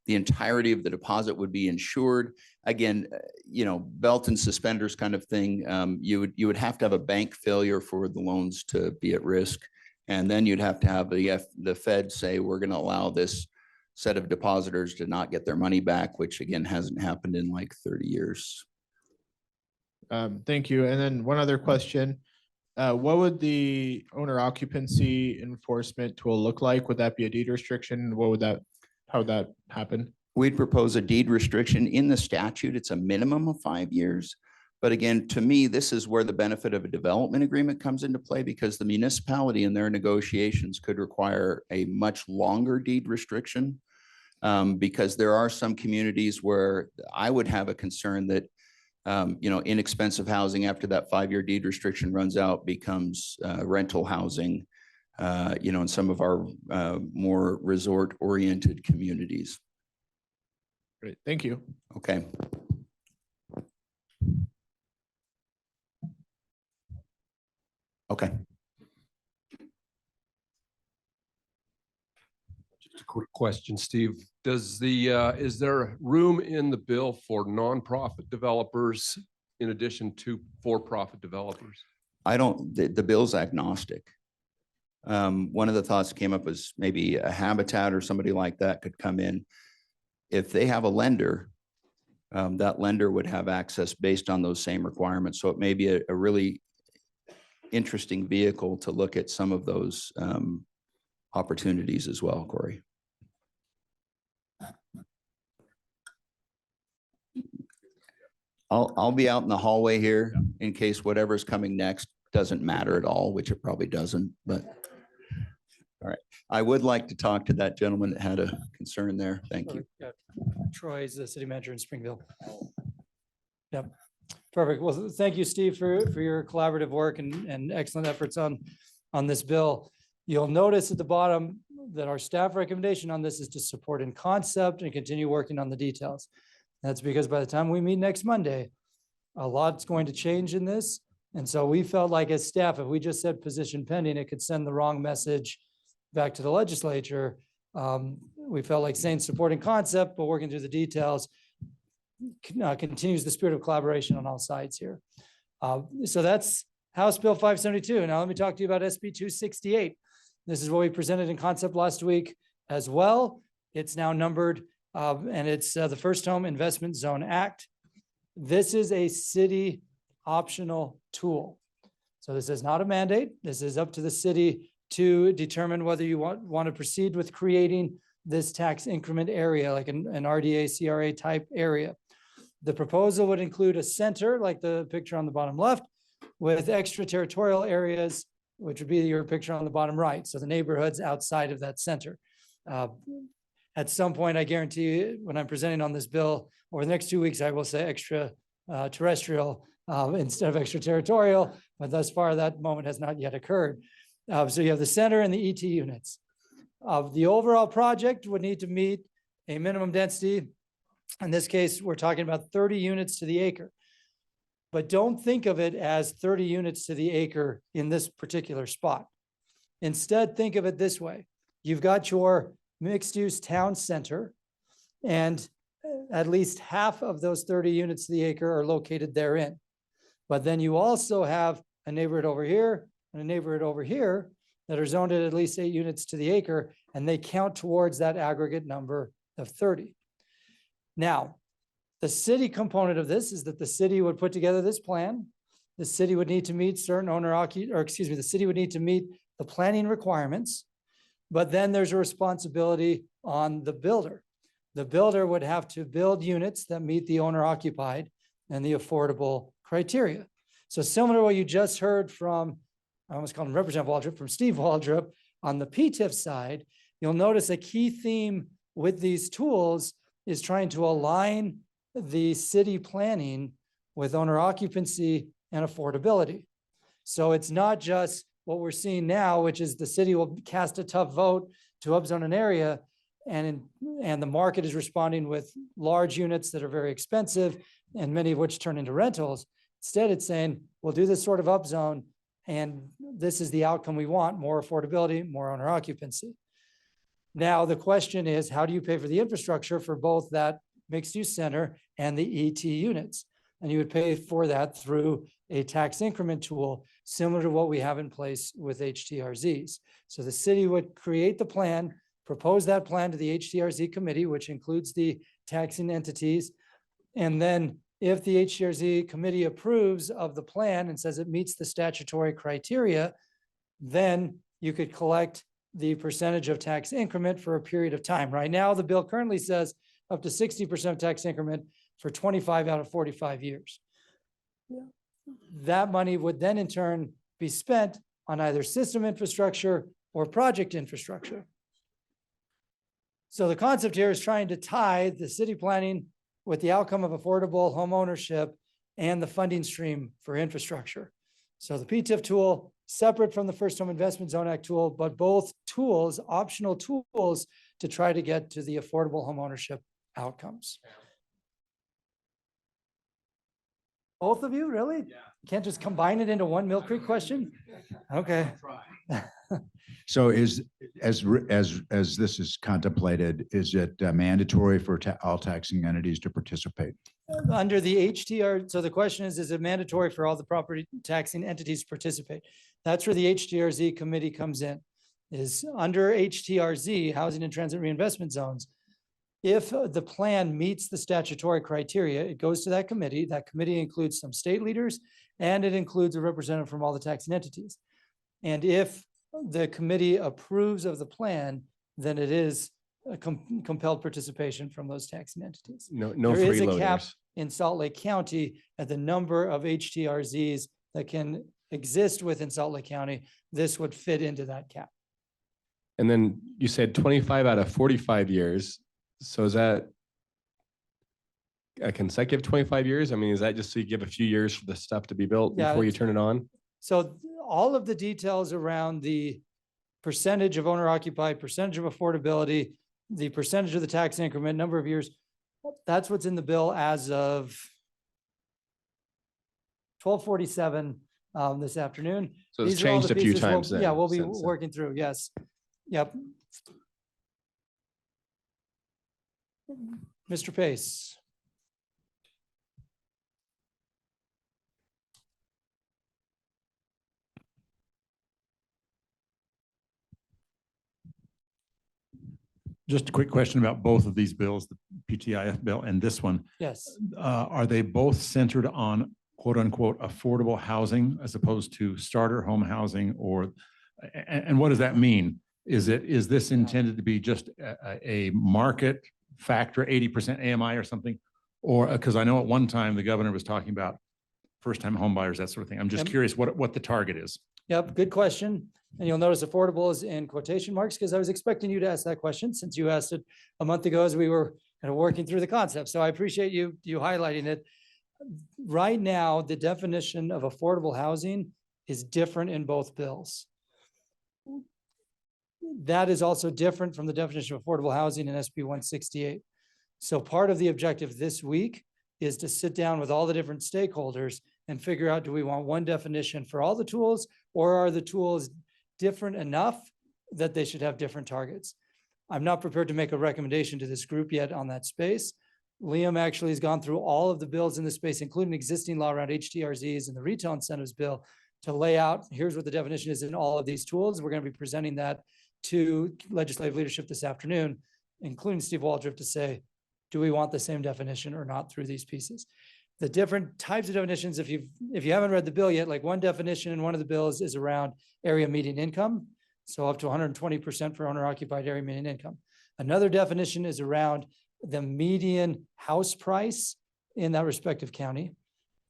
H: the entirety of the deposit would be insured. Again, belt and suspenders kind of thing. You would have to have a bank failure for the loans to be at risk. And then you'd have to have the Fed say, we're going to allow this set of depositors to not get their money back, which again, hasn't happened in like 30 years.
D: Thank you. And then one other question. What would the owner occupancy enforcement tool look like? Would that be a deed restriction? How would that happen?
H: We'd propose a deed restriction in the statute. It's a minimum of 5 years, But again, to me, this is where the benefit of a development agreement comes into play, because the municipality in their negotiations could require a much longer deed restriction. Because there are some communities where I would have a concern that, inexpensive housing after that 5-year deed restriction runs out becomes rental housing, in some of our more resort-oriented communities.
D: Great, thank you.
H: Okay. Okay.
I: Just a quick question, Steve. Does is there room in the bill for nonprofit developers in addition to for-profit developers?
H: The bill's agnostic. One of the thoughts that came up was maybe a Habitat or somebody like that could come in. If they have a lender, that lender would have access based on those same requirements. So it may be a really interesting vehicle to look at some of those opportunities as well, Corey. I'll be out in the hallway here in case whatever's coming next doesn't matter at all, which it probably doesn't, but all right. I would like to talk to that gentleman that had a concern there. Thank you.
E: Troy's the city manager in Springville. Yep, perfect. Well, thank you, Steve, for your collaborative work and excellent efforts on this bill. You'll notice at the bottom that our staff recommendation on this is to support in concept and continue working on the details. That's because by the time we meet next Monday, a lot's going to change in this. And so we felt like as staff, if we just said position pending, it could send the wrong message back to the legislature. We felt like saying supporting concept, but working through the details continues the spirit of collaboration on all sides here. So that's House Bill 572. Now let me talk to you about SB 268. This is what we presented in concept last week as well. It's now numbered and it's the First Home Investment Zone Act. This is a city optional tool. So this is not a mandate. This is up to the city to determine whether you want to proceed with creating this tax increment area, like an RDA, CRA type area. The proposal would include a center, like the picture on the bottom left, with extraterritorial areas, which would be your picture on the bottom right. So the neighborhoods outside of that center. At some point, I guarantee you, when I'm presenting on this bill over the next 2 weeks, I will say extra terrestrial instead of extraterritorial, but thus far that moment has not yet occurred. So you have the center and the ET units. The overall project would need to meet a minimum density. In this case, we're talking about 30 units to the acre. But don't think of it as 30 units to the acre in this particular spot. Instead, think of it this way. You've got your mixed-use town center, and at least half of those 30 units to the acre are located therein. But then you also have a neighborhood over here and a neighborhood over here that are zoned at least 8 units to the acre, and they count towards that aggregate number of 30. Now, the city component of this is that the city would put together this plan. The city would need to meet certain the city would need to meet the planning requirements, but then there's a responsibility on the builder. The builder would have to build units that meet the owner occupied and the affordable criteria. So similar to what you just heard from, I almost called him Representative Waldrop, from Steve Waldrop on the PTIF side, you'll notice a key theme with these tools is trying to align the city planning with owner occupancy and affordability. So it's not just what we're seeing now, which is the city will cast a tough vote to upzone an area, and the market is responding with large units that are very expensive and many of which turn into rentals. Instead, it's saying, we'll do this sort of upzone, and this is the outcome we want: more affordability, more owner occupancy. Now, the question is, how do you pay for the infrastructure for both that mixed-use center and the ET units? And you would pay for that through a tax increment tool, similar to what we have in place with HTRZs. So the city would create the plan, propose that plan to the HTRZ committee, which includes the taxing entities. And then if the HTRZ committee approves of the plan and says it meets the statutory criteria, then you could collect the percentage of tax increment for a period of time. Right now, the bill currently says up to 60% tax increment for 25 out of 45 years. That money would then in turn be spent on either system infrastructure or project infrastructure. So the concept here is trying to tie the city planning with the outcome of affordable home ownership and the funding stream for infrastructure. So the PTIF tool, separate from the First Home Investment Zone Act tool, but both tools, optional tools to try to get to the affordable home ownership outcomes. Both of you, really? Can't just combine it into one Mill Creek question? Okay.
F: So as this is contemplated, is it mandatory for all taxing entities to participate?
E: Under the HTR, so the question is it mandatory for all the property taxing entities to participate? That's where the HTRZ committee comes in, is under HTRZ, Housing and Transit Reinvestment Zones. If the plan meets the statutory criteria, it goes to that committee. That committee includes some state leaders, and it includes a representative from all the taxing entities. And if the committee approves of the plan, then it is a compelled participation from those taxing entities.
B: No
E: There is a cap
B: freeloaders.
E: in Salt Lake County at the number of HTRZs that can exist within Salt Lake County. This would fit into that cap.
B: And then you said 25 out of 45 years. So is that a consecutive 25 years? I mean, is that just so you give a few years for the stuff to be built
E: Yeah,
B: before you
E: it's-
B: turn it on?
E: So all of the details around the percentage of owner occupied, percentage of affordability, the percentage of the tax increment, number of years, that's what's in the bill as of 12:47 this afternoon.
B: So it's
E: These are all the
B: changed a few
E: pieces we'll-
B: times then.
E: Yeah, we'll be
B: since then.
E: working through, yes. Yep. Mr. Pace.
J: Just a quick question about both of these bills, the PTIF bill and this one.
E: Yes.
J: Are they both centered on quote unquote affordable housing as opposed to starter home housing or, and what does that mean? Is this intended to be just a market factor, 80% AMI or something? Or, because I know at one time the governor was talking about first-time home buyers, that sort of thing. I'm just
E: Yep.
J: curious what the target is.
E: Yep, good question. And you'll notice affordable is in quotation marks because I was expecting you to ask that question since you asked it a month ago as we were kind of working through the concept. So I appreciate you highlighting it. Right now, the definition of affordable housing is different in both bills. That is also different from the definition of affordable housing in SB 168. So part of the objective this week is to sit down with all the different stakeholders and figure out, do we want one definition for all the tools, or are the tools different enough that they should have different targets? I'm not prepared to make a recommendation to this group yet on that space. Liam actually has gone through all of the bills in this space, including existing law around HTRZs and the retail incentives bill, to lay out, here's what the definition is in all of these tools. We're going to be presenting that to legislative leadership this afternoon, including Steve Waldrop, to say, do we want the same definition or not through these pieces? The different types of definitions, if you haven't read the bill yet, like one definition in one of the bills is around area median income. So up to 120% for owner occupied area median income. Another definition is around the median house price in that respective county.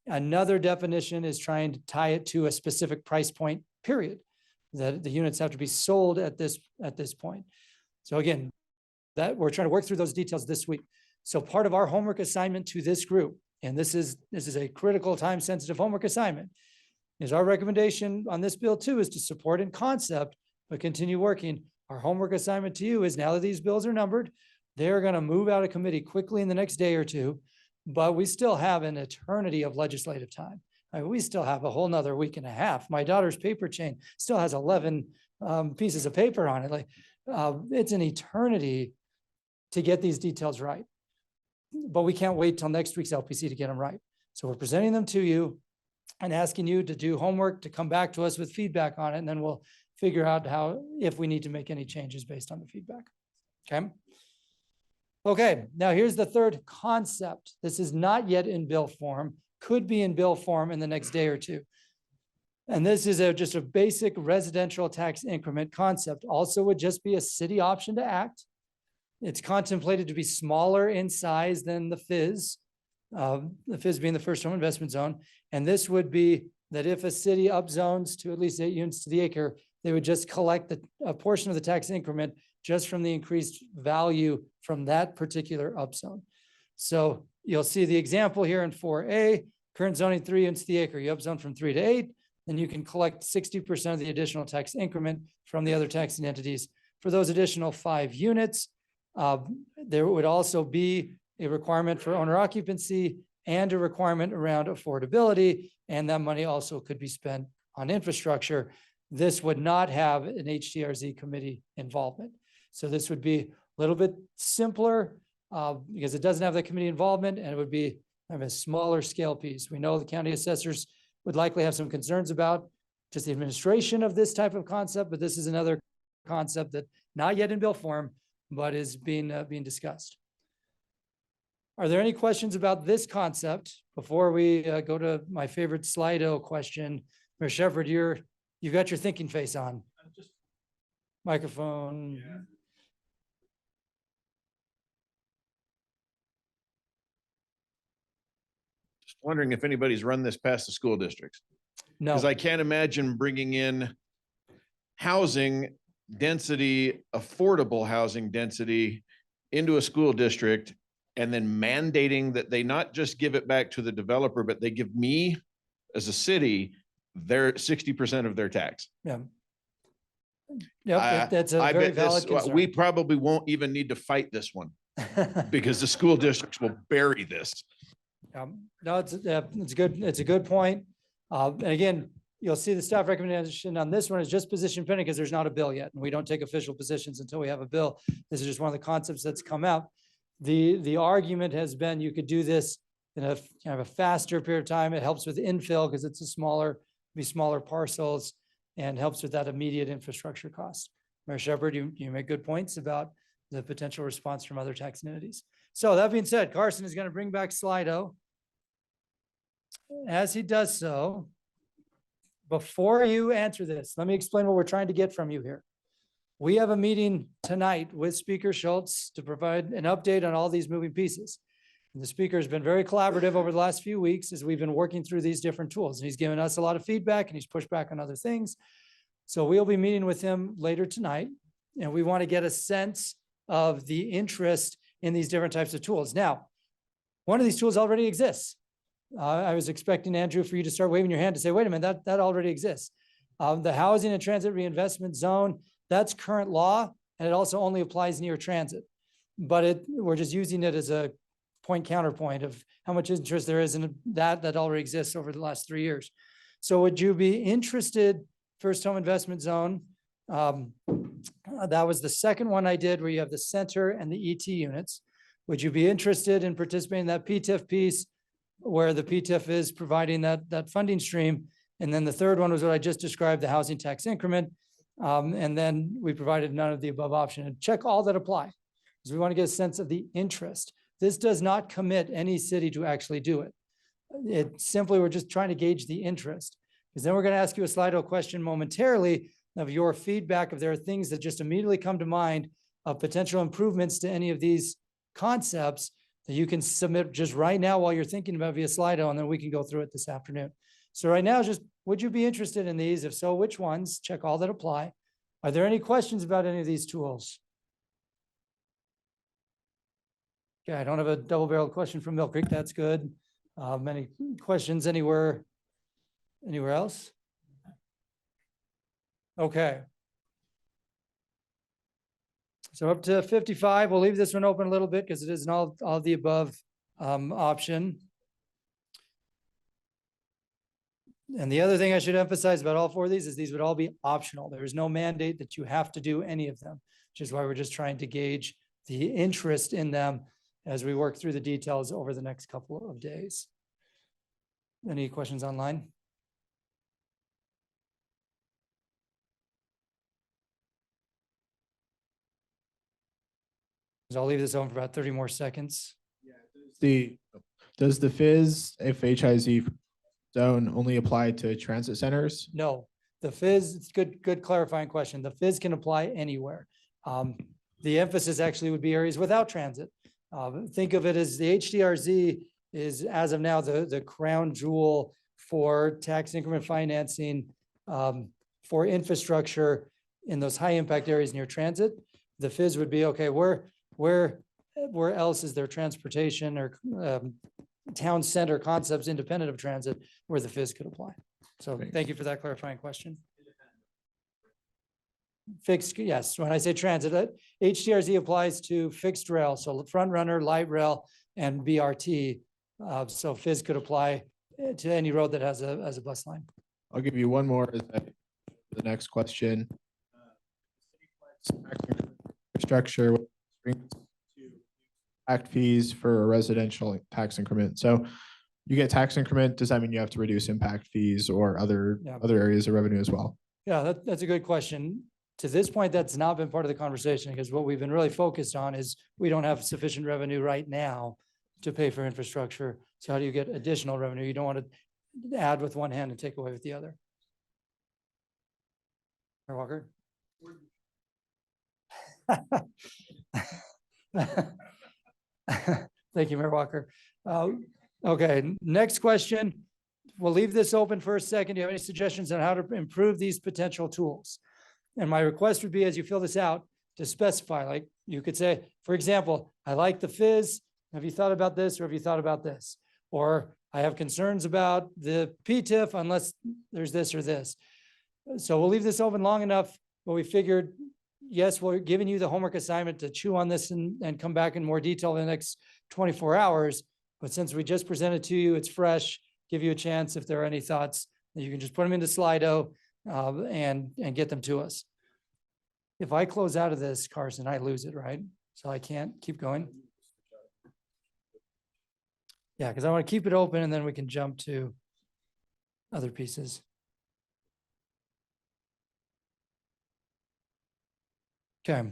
E: Another definition is trying to tie it to a specific price point, period, that the units have to be sold at this point. So again, that we're trying to work through those details this week. So part of our homework assignment to this group, and this is a critical time sensitive homework assignment, is our recommendation on this bill too is to support in concept, but continue working. Our homework assignment to you is, now that these bills are numbered, they're going to move out of committee quickly in the next day or two, but we still have an eternity of legislative time. I mean, we still have a whole nother week and a half. My daughter's paper chain still has 11 pieces of paper on it. Like it's an eternity to get these details right. But we can't wait till next week's LPC to get them right. So we're presenting them to you and asking you to do homework, to come back to us with feedback on it, and then we'll figure out if we need to make any changes based on the feedback. Okay. Okay, now here's the third concept. This is not yet in bill form, could be in bill form in the next day or two. And this is just a basic residential tax increment concept. Also would just be a city option to act. It's contemplated to be smaller in size than the FIZ. the FIZ being the first home investment zone. And this would be that if a city upzones to at least 8 units to the acre, they would just collect a portion of the tax increment just from the increased value from that particular upzone. So you'll see the example here in 4A, current zoning 3 units to the acre. You upzone from 3 to 8, then you can collect 60% of the additional tax increment from the other taxing entities. For those additional 5 units, there would also be a requirement for owner occupancy and a requirement around affordability, and that money also could be spent on infrastructure. This would not have an HDRZ committee involvement. So this would be a little bit simpler because it doesn't have the committee involvement, and it would be kind of a smaller scale piece. We know the county assessors would likely have some concerns about just the administration of this type of concept, but this is another concept that not yet in bill form, but is being discussed. Are there any questions about this concept before we go to my favorite Slido question? Mayor Shepherd, you've got your thinking face on. Microphone.
J: Yeah.
K: Just wondering if anybody's run this past the school districts.
E: No,
K: Because I can't imagine bringing in housing density, affordable housing density into a school district and then mandating that they not just give it back to the developer, but they give me as a city their 60% of their tax.
E: yeah. Yep, that's a
K: I
E: very
K: bet this,
E: valid concern.
K: we probably won't even need to fight this one because the school districts will bury this.
E: No, it's good. It's a good point. And again, you'll see the staff recommendation on this one is just position pending because there's not a bill yet. And we don't take official positions until we have a bill. This is just one of the concepts that's come out. The argument has been you could do this in a kind of a faster period of time. It helps with infill because it's smaller parcels and helps with that immediate infrastructure cost. Mayor Shepherd, you make good points about the potential response from other taxing entities. So that being said, Carson is going to bring back Slido. As he does so, before you answer this, let me explain what we're trying to get from you here. We have a meeting tonight with Speaker Schultz to provide an update on all these moving pieces. And the speaker has been very collaborative over the last few weeks as we've been working through these different tools. And he's given us a lot of feedback and he's pushed back on other things. So we'll be meeting with him later tonight. And we want to get a sense of the interest in these different types of tools. Now, one of these tools already exists. I was expecting, Andrew, for you to start waving your hand to say, wait a minute, that already exists. The Housing and Transit Reinvestment Zone, that's current law, and it also only applies near transit. But we're just using it as a counterpoint of how much interest there is in that already exists over the last 3 years. So would you be interested, first home investment zone? That was the second one I did where you have the center and the ET units. Would you be interested in participating in that PTIF piece where the PTIF is providing that funding stream? And then the third one was what I just described, the housing tax increment. And then we provided none of the above option and check all that apply because we want to get a sense of the interest. This does not commit any city to actually do it. It simply, we're just trying to gauge the interest because then we're going to ask you a Slido question momentarily of your feedback if there are things that just immediately come to mind of potential improvements to any of these concepts that you can submit just right now while you're thinking about via Slido, and then we can go through it this afternoon. So right now, just would you be interested in these? If so, which ones? Check all that apply. Are there any questions about any of these tools? Okay, I don't have a double-barreled question from Mill Creek. That's good. Any questions anywhere else? Okay. So up to 55, we'll leave this one open a little bit because it is an all of the above option. And the other thing I should emphasize about all 4 of these is these would all be optional. There is no mandate that you have to do any of them, which is why we're just trying to gauge the interest in them as we work through the details over the next couple of days. Any questions online? So I'll leave this on for about 30 more seconds.
D: Does the FIZ, FHIZ zone only apply to transit centers?
E: No, the FIZ, it's good clarifying question. The FIZ can apply anywhere. The emphasis actually would be areas without transit. Think of it as the HDRZ is as of now, the crown jewel for tax increment financing for infrastructure in those high impact areas near transit. The fizz would be, okay, where else is there transportation or town center concepts independent of transit where the fizz could apply? So thank you for that clarifying question. Fixed, yes, when I say transit, HDRZ applies to fixed rail, so front runner, light rail, and BRT. So fizz could apply to any road that has a bus line.
D: I'll give you one more. The next question. Structure act fees for a residential tax increment. So you get tax increment. Does that mean you have to reduce impact fees or other
E: Yeah.
D: areas of revenue as well?
E: Yeah, that's a good question. To this point, that's not been part of the conversation because what we've been really focused on is we don't have sufficient revenue right now to pay for infrastructure. So how do you get additional revenue? You don't want to add with one hand and take away with the other. Mayor Walker? Thank you, Mayor Walker. Okay, next question. We'll leave this open for a second. Do you have any suggestions on how to improve these potential tools? And my request would be, as you fill this out, to specify, like you could say, for example, I like the fizz. Have you thought about this or have you thought about this? Or I have concerns about the PTIF unless there's this or this. So we'll leave this open long enough, but we figured, yes, we're giving you the homework assignment to chew on this and come back in more detail in the next 24 hours. But since we just presented to you, it's fresh, give you a chance if there are any thoughts that you can just put them into Slido and get them to us. If I close out of this, Carson, I lose it, right? So I can't keep going. Yeah, because I want to keep it open and then we can jump to other pieces. Okay.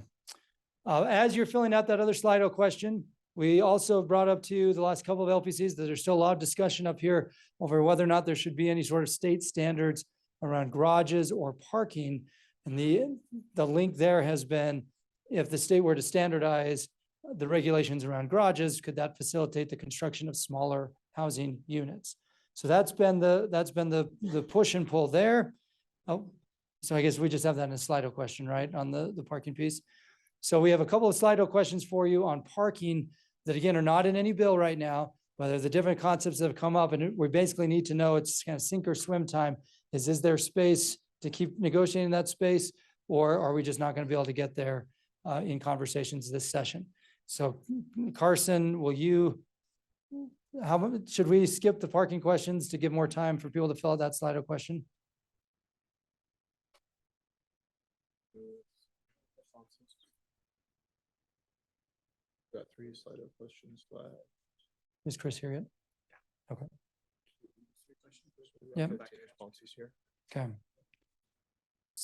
E: As you're filling out that other Slido question, we also brought up to you the last couple of LPCs that there's still a lot of discussion up here over whether or not there should be any sort of state standards around garages or parking. And the link there has been, if the state were to standardize the regulations around garages, could that facilitate the construction of smaller housing units? So that's been the push and pull there. Oh, so I guess we just have that in a Slido question, right, on the parking piece. So we have a couple of Slido questions for you on parking that again are not in any bill right now, but they're the different concepts that have come up, and we basically need to know, it's kind of sink or swim time. Is there space to keep negotiating that space, or are we just not going to be able to get there in conversations this session? So Carson, should we skip the parking questions to give more time for people to fill out that Slido question?
D: Got 3 Slido questions left.
E: Is Chris here yet? Okay. Yeah. Okay.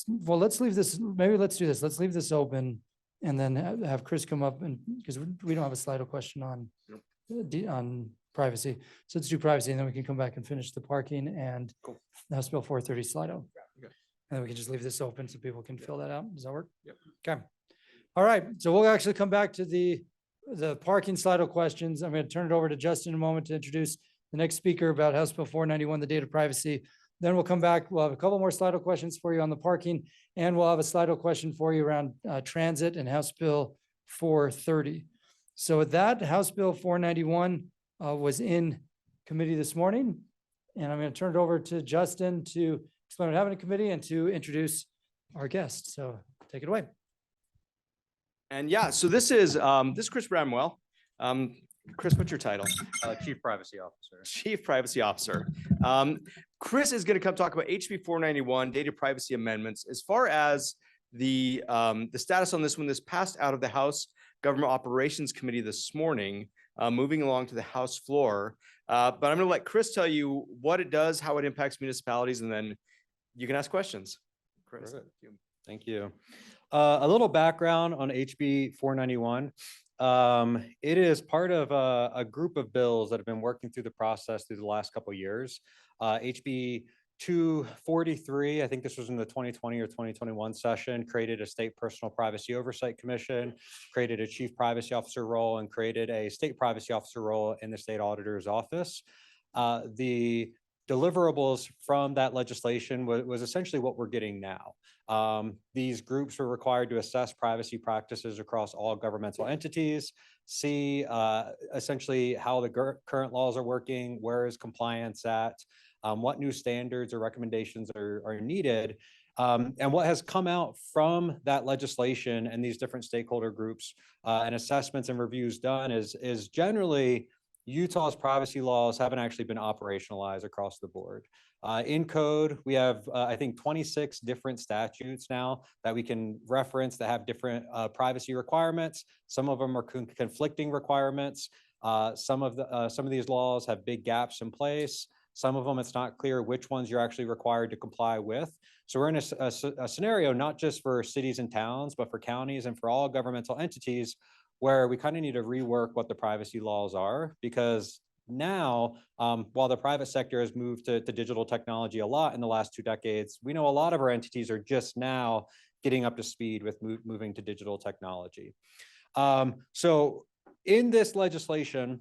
E: Well, let's leave this, maybe let's do this. Let's leave this open and then have Chris come up and, because we don't have a Slido question on privacy. So let's do privacy and then we can come back and finish the parking and House Bill 430 Slido.
D: Okay.
E: And then we can just leave this open so people can fill that out. Does that work? Yep. Okay. All right. So we'll actually come back to the parking Slido questions. I'm going to turn it over to Justin in a moment to introduce the next speaker about House Bill 491, the data privacy. Then we'll come back. We'll have a couple more Slido questions for you on the parking, and we'll have a Slido question for you around transit and House Bill 430. So with that, House Bill 491 was in committee this morning, and I'm going to turn it over to Justin to explain what happened in committee and to introduce our guest. So take it away.
B: And yeah, so this is Chris Bramwell. Chris, what's your title?
L: Chief Privacy Officer.
B: Chief Privacy Officer. Chris is going to come talk about HB 491 data privacy amendments. As far as the status on this one, this passed out of the House Government Operations Committee this morning, moving along to the House floor. But I'm going to let Chris tell you what it does, how it impacts municipalities, and then you can ask questions. Chris.
L: Thank you. A little background on HB 491. It is part of a group of bills that have been working through the process through the last couple of years. HB 243, I think this was in the 2020 or 2021 session, created a state personal privacy oversight commission, created a chief privacy officer role, and created a state privacy officer role in the state auditor's office. The deliverables from that legislation was essentially what we're getting now. These groups were required to assess privacy practices across all governmental entities, see essentially how the current laws are working, where is compliance at, what new standards or recommendations are needed. And what has come out from that legislation and these different stakeholder groups and assessments and reviews done is generally Utah's privacy laws haven't actually been operationalized across the board. In code, we have, I think, 26 different statutes now that we can reference that have different privacy requirements. Some of them are conflicting requirements. Some of these laws have big gaps in place. Some of them, it's not clear which ones you're actually required to comply with. So we're in a scenario, not just for cities and towns, but for counties and for all governmental entities, where we kind of need to rework what the privacy laws are, because now, while the private sector has moved to digital technology a lot in the last 2 decades, we know a lot of our entities are just now getting up to speed with moving to digital technology. So in this legislation,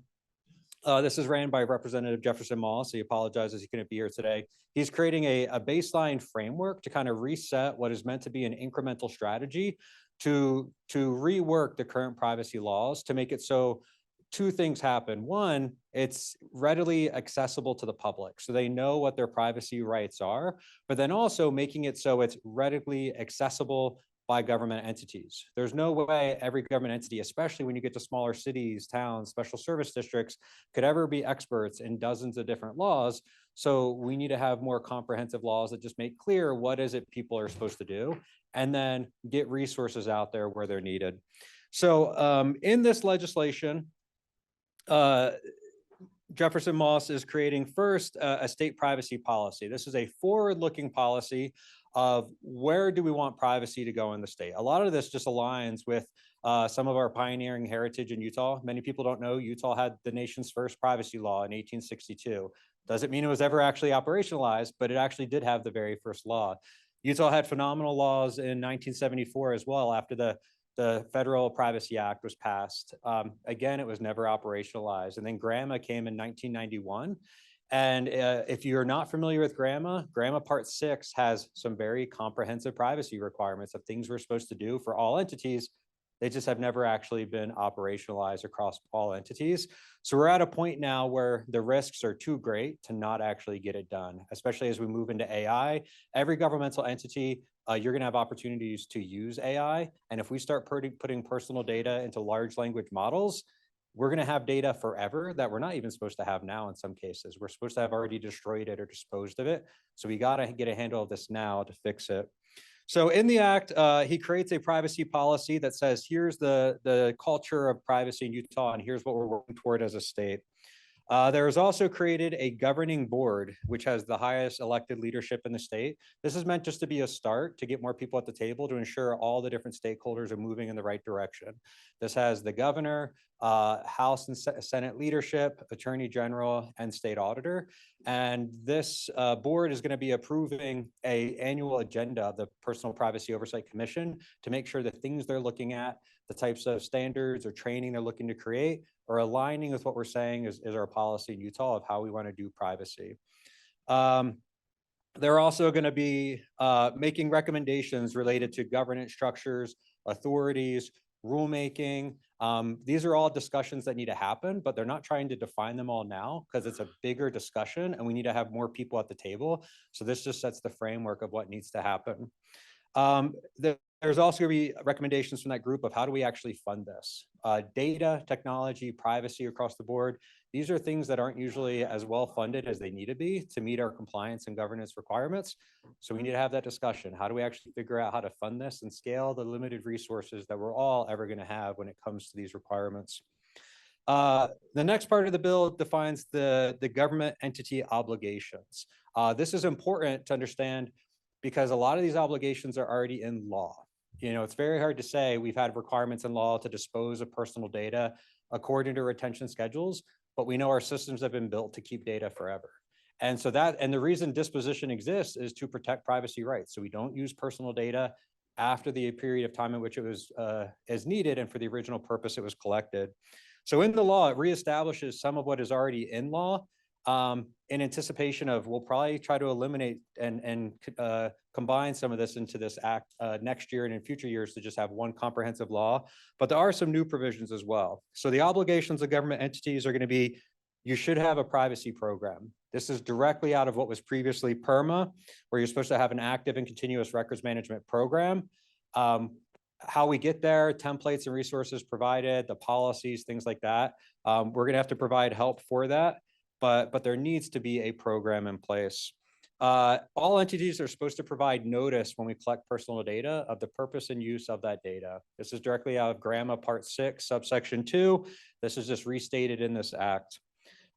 L: this is ran by Representative Jefferson Moss. He apologizes he couldn't be here today. He's creating a baseline framework to kind of reset what is meant to be an incremental strategy to rework the current privacy laws to make it so 2 things happen. One, it's readily accessible to the public, so they know what their privacy rights are, but then also making it so it's readily accessible by government entities. There's no way every government entity, especially when you get to smaller cities, towns, special service districts, could ever be experts in dozens of different laws. So we need to have more comprehensive laws that just make clear what is it people are supposed to do, and then get resources out there where they're needed. So in this legislation, Jefferson Moss is creating first a state privacy policy. This is a forward-looking policy of where do we want privacy to go in the state. A lot of this just aligns with some of our pioneering heritage in Utah. Many people don't know Utah had the nation's first privacy law in 1862. Doesn't mean it was ever actually operationalized, but it actually did have the very first law. Utah had phenomenal laws in 1974 as well, after the Federal Privacy Act was passed. Again, it was never operationalized. And then GRAMA came in 1991. And if you're not familiar with GRAMA, GRAMA Part 6 has some very comprehensive privacy requirements of things we're supposed to do for all entities. They just have never actually been operationalized across all entities. So we're at a point now where the risks are too great to not actually get it done, especially as we move into AI. Every governmental entity, you're going to have opportunities to use AI. And if we start putting personal data into large language models, we're going to have data forever that we're not even supposed to have now in some cases. We're supposed to have already destroyed it or disposed of it. So we got to get a handle of this now to fix it. So in the act, he creates a privacy policy that says, here's the culture of privacy in Utah, and here's what we're working toward as a state. There is also created a governing board, which has the highest elected leadership in the state. This is meant just to be a start to get more people at the table to ensure all the different stakeholders are moving in the right direction. This has the governor, House and Senate leadership, Attorney General, and state auditor. And this board is going to be approving an annual agenda of the Personal Privacy Oversight Commission to make sure the things they're looking at, the types of standards or training they're looking to create, are aligning with what we're saying is our policy in Utah of how we want to do privacy. They're also going to be making recommendations related to governance structures, authorities, rulemaking. These are all discussions that need to happen, but they're not trying to define them all now because it's a bigger discussion and we need to have more people at the table. So this just sets the framework of what needs to happen. There's also going to be recommendations from that group of how do we actually fund this? Data, technology, privacy across the board. These are things that aren't usually as well funded as they need to be to meet our compliance and governance requirements. So we need to have that discussion. How do we actually figure out how to fund this and scale the limited resources that we're all ever going to have when it comes to these requirements? The next part of the bill defines the government entity obligations. This is important to understand because a lot of these obligations are already in law. You know, it's very hard to say we've had requirements in law to dispose of personal data according to retention schedules, but we know our systems have been built to keep data forever. And so that, and the reason disposition exists is to protect privacy rights. So we don't use personal data after the period of time in which it was as needed and for the original purpose it was collected. So in the law, it reestablishes some of what is already in law in anticipation of, we'll probably try to eliminate and combine some of this into this act next year and in future years to just have one comprehensive law. But there are some new provisions as well. So the obligations of government entities are going to be, you should have a privacy program. This is directly out of what was previously PERMA, where you're supposed to have an active and continuous records management program. How we get there, templates and resources provided, the policies, things like that. We're gonna have to provide help for that, but there needs to be a program in place. All entities are supposed to provide notice when we collect personal data of the purpose and use of that data. This is directly out of GRAMA Part 6, subsection 2. This is just restated in this act.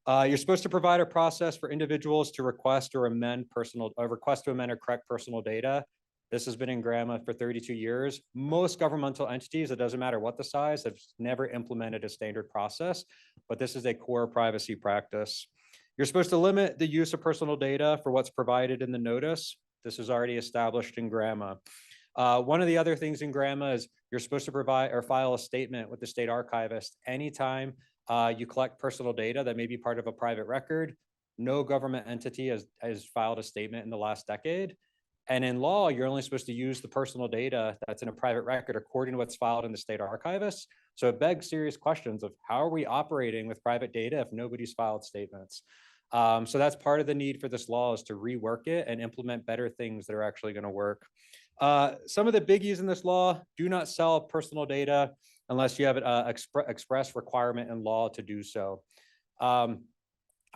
L: You're supposed to provide a process for individuals to request or amend or correct personal data. This has been in GRAMA for 32 years. Most governmental entities, it doesn't matter what the size, have never implemented a standard process, but this is a core privacy practice. You're supposed to limit the use of personal data for what's provided in the notice. This is already established in GRAMA. One of the other things in GRAMA is you're supposed to provide or file a statement with the state archivist anytime you collect personal data that may be part of a private record. No government entity has filed a statement in the last decade. And in law, you're only supposed to use the personal data that's in a private record according to what's filed in the state archivist. So it begs serious questions of how are we operating with private data if nobody's filed statements? So that's part of the need for this law, is to rework it and implement better things that are actually going to work. Some of the biggies in this law: do not sell personal data unless you have an express requirement in law to do so.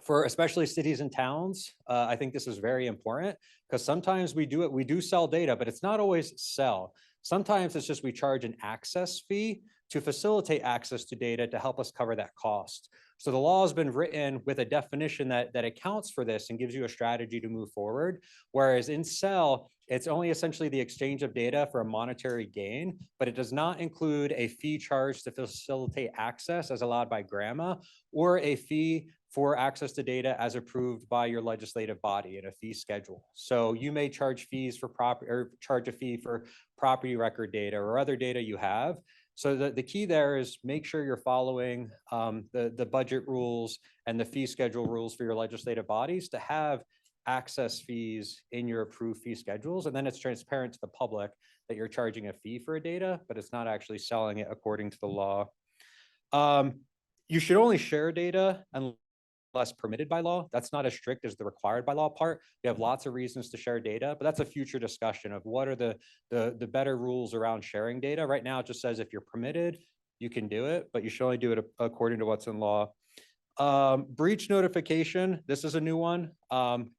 L: For especially cities and towns, I think this is very important, because sometimes we do sell data, but it's not always sell. Sometimes it's just we charge an access fee to facilitate access to data to help us cover that cost. So the law has been written with a definition that accounts for this and gives you a strategy to move forward. Whereas in sell, it's only essentially the exchange of data for a monetary gain, but it does not include a fee charge to facilitate access as allowed by GRAMA, or a fee for access to data as approved by your legislative body in a fee schedule. So you may charge fees for charge a fee for property record data or other data you have. So the key there is make sure you're following the budget rules and the fee schedule rules for your legislative bodies to have access fees in your approved fee schedules. And then it's transparent to the public that you're charging a fee for a data, but it's not actually selling it according to the law. You should only share data unless permitted by law. That's not as strict as the required by law part. We have lots of reasons to share data, but that's a future discussion of what are the better rules around sharing data. Right now, it just says if you're permitted, you can do it, but you should only do it according to what's in law. Breach notification, this is a new one.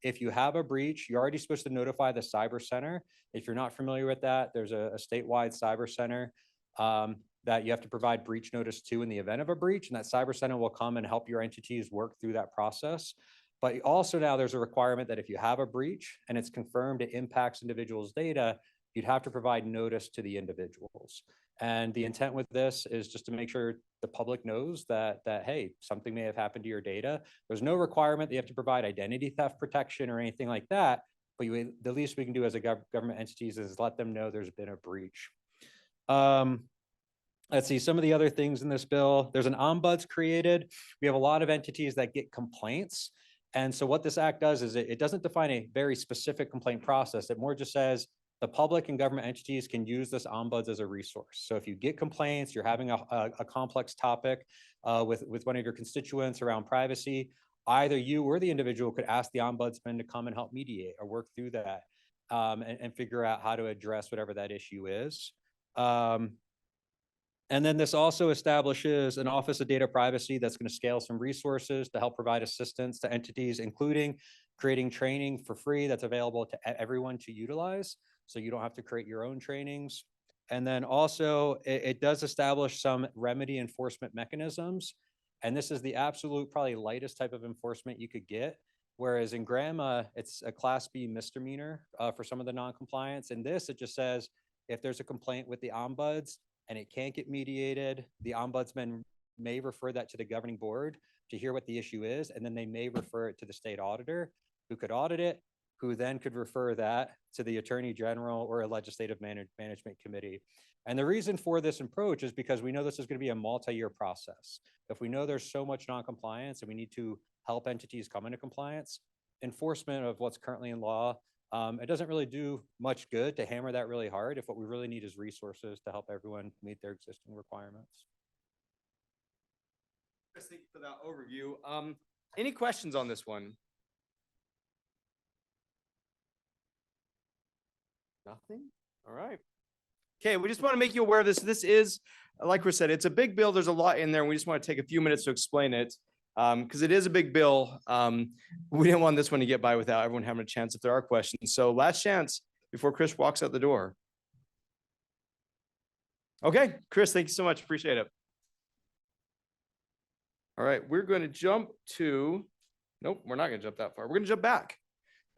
L: If you have a breach, you're already supposed to notify the cyber center. If you're not familiar with that, there's a statewide cyber center that you have to provide breach notice to in the event of a breach, and that cyber center will come and help your entities work through that process. But also now there's a requirement that if you have a breach and it's confirmed it impacts individuals' data, you'd have to provide notice to the individuals. And the intent with this is just to make sure the public knows that hey, something may have happened to your data. There's no requirement that you have to provide identity theft protection or anything like that, but the least we can do as a government entities is let them know there's been a breach. Let's see some of the other things in this bill. There's an ombuds created. We have a lot of entities that get complaints. And so what this act does is it doesn't define a very specific complaint process. It more just says the public and government entities can use this ombuds as a resource. So if you get complaints, you're having a complex topic with one of your constituents around privacy, either you or the individual could ask the ombudsman to come and help mediate or work through that and figure out how to address whatever that issue is. And then this also establishes an Office of Data Privacy that's going to scale some resources to help provide assistance to entities, including creating training for free that's available to everyone to utilize. So you don't have to create your own trainings. And then also it does establish some remedy enforcement mechanisms. And this is the absolute probably lightest type of enforcement you could get. Whereas in GRAMA, it's a Class B misdemeanor for some of the non-compliance. In this, it just says, if there's a complaint with the ombuds and it can't get mediated, the ombudsman may refer that to the governing board to hear what the issue is, and then they may refer it to the state auditor. who could audit it, who then could refer that to the Attorney General or a legislative management committee. And the reason for this approach is because we know this is going to be a multi-year process. If we know there's so much non-compliance and we need to help entities come into compliance, enforcement of what's currently in law, it doesn't really do much good to hammer that really hard if what we really need is resources to help everyone meet their existing requirements.
B: Chris, thank you for that overview. Any questions on this one? Nothing? All right. Okay, we just want to make you aware of this. This is, like Chris said, it's a big bill. There's a lot in there. And we just want to take a few minutes to explain it because it is a big bill. We didn't want this one to get by without everyone having a chance if there are questions. So last chance before Chris walks out the door. Okay, Chris, thank you so much. Appreciate it. All right, we're going to jump to, nope, we're not going to jump that far. We're going to jump back.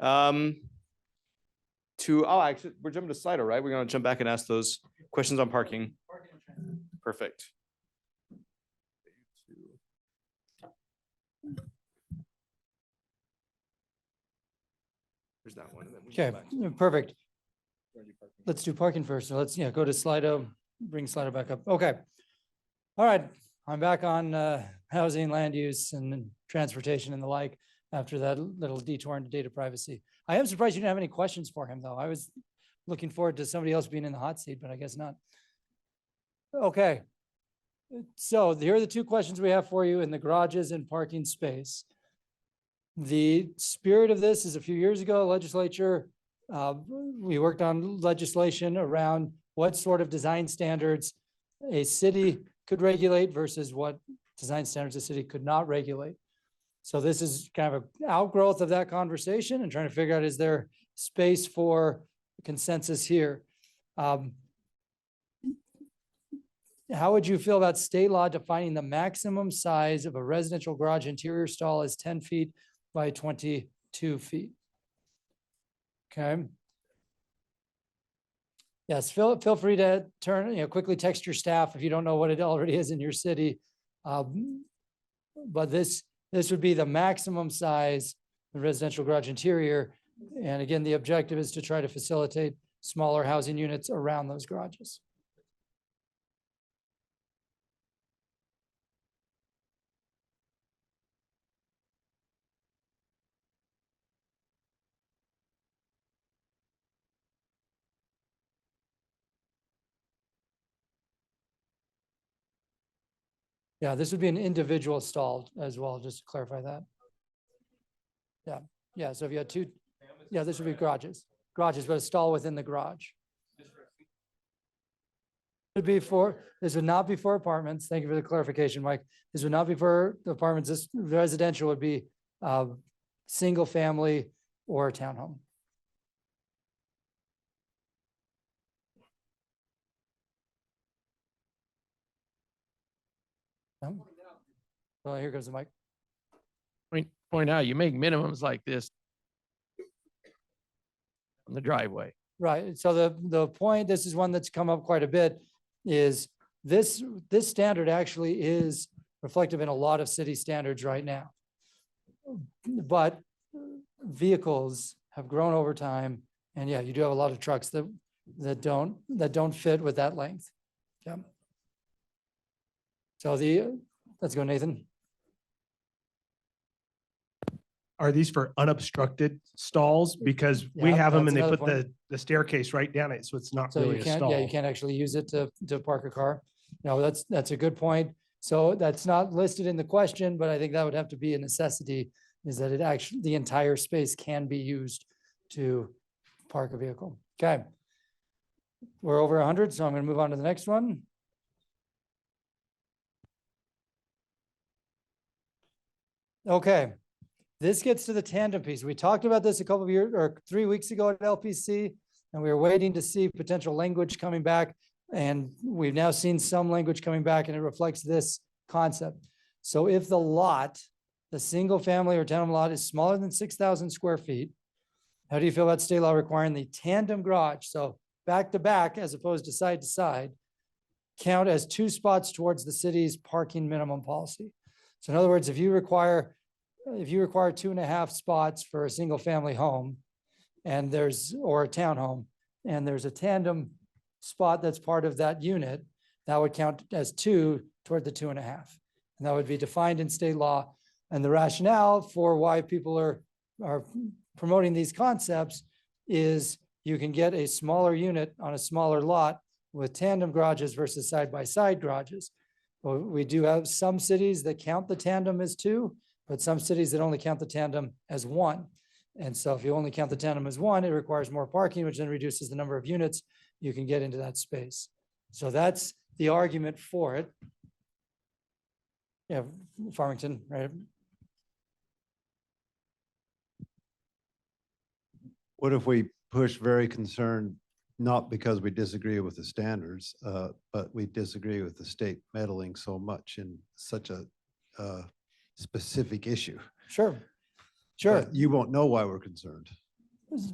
B: Actually, we're jumping to Slido, right? We're going to jump back and ask those questions on parking. Perfect. There's that one. And then we go
E: Okay,
B: back to-
E: perfect. Let's do parking first. So let's, go to Slido, bring Slido back up. Okay. All right, I'm back on housing, land use, and transportation and the like after that little detour into data privacy. I am surprised you didn't have any questions for him, though. I was looking forward to somebody else being in the hot seat, but I guess not. Okay. So here are the two questions we have for you in the garages and parking space. The spirit of this is a few years ago, legislature, we worked on legislation around what sort of design standards a city could regulate versus what design standards a city could not regulate. So this is kind of an outgrowth of that conversation and trying to figure out, is there space for consensus here? How would you feel about state law defining the maximum size of a residential garage interior stall as 10 feet by 22 feet? Okay. Yes, feel free to quickly text your staff if you don't know what it already is in your city. But this would be the maximum size of residential garage interior. And again, the objective is to try to facilitate smaller housing units around those garages. Yeah, this would be an individual stall as well, just to clarify that. Yeah, so if you had two, this would be garages, but a stall within the garage. This would not be for apartments. Thank you for the clarification, Mike. This would not be for the apartments. This residential would be single family or a townhome. Well, here goes the mic.
M: Point out, you make minimums like this on the driveway.
E: Right. So the point, this is one that's come up quite a bit, is this standard actually is reflective in a lot of city standards right now. But vehicles have grown over time, and yeah, you do have a lot of trucks that don't fit with that length. Yeah. So let's go, Nathan.
N: Are these for unobstructed stalls? Because we
E: Yeah,
N: have them
E: that's
N: and they
E: another
N: put
E: point.
N: the staircase right down it, so it's not
E: So
N: really
E: you
N: a
E: can't,
N: stall.
E: you can't actually use it to park a car. No, that's a good point. So that's not listed in the question, but I think that would have to be a necessity, is that it actually, the entire space can be used to park a vehicle. Okay. We're over 100, so I'm going to move on to the next one. Okay. This gets to the tandem piece. We talked about this a couple of years or 3 weeks ago at LPC, and we were waiting to see potential language coming back. And we've now seen some language coming back, and it reflects this concept. So if the single family or townhome lot is smaller than 6,000 square feet, how do you feel about state law requiring the tandem garage? So back to back, as opposed to side, count as 2 spots towards the city's parking minimum policy. So in other words, if you require if you require 2.5 spots for a single family home and or a townhome, and there's a tandem spot that's part of that unit, that would count as 2 toward the 2.5. And that would be defined in state law. And the rationale for why people are promoting these concepts is you can get a smaller unit on a smaller lot with tandem garages versus side-by-side garages. Well, we do have some cities that count the tandem as 2, but some cities that only count the tandem as 1. And so if you only count the tandem as 1, it requires more parking, which then reduces the number of units you can get into that space. So that's the argument for it. Yeah, Farmington, right?
O: What if we push very concerned, not because we disagree with the standards, but we disagree with the state meddling so much in such a specific issue?
E: Sure, sure.
O: But you won't know why we're concerned.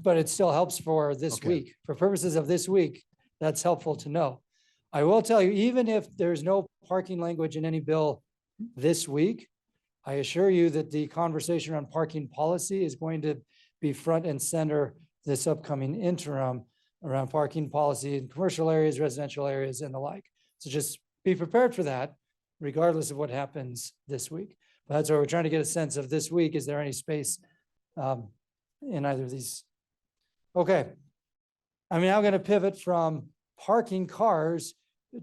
E: But it still helps for this
O: Okay.
E: week. For purposes of this week, that's helpful to know. I will tell you, even if there's no parking language in any bill this week, I assure you that the conversation around parking policy is going to be front and center this upcoming interim around parking policy in commercial areas, residential areas, and the like. So just be prepared for that, regardless of what happens this week. But that's why we're trying to get a sense of this week. Is there any space in either of these? Okay. I'm now going to pivot from parking cars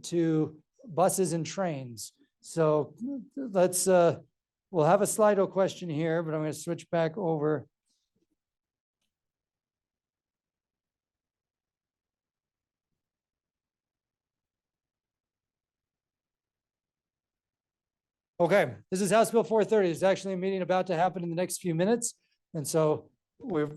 E: to buses and trains. So let's, we'll have a Slido question here, but I'm going to switch back over. Okay, this is House Bill 430. There's actually a meeting about to happen in the next few minutes. And so we're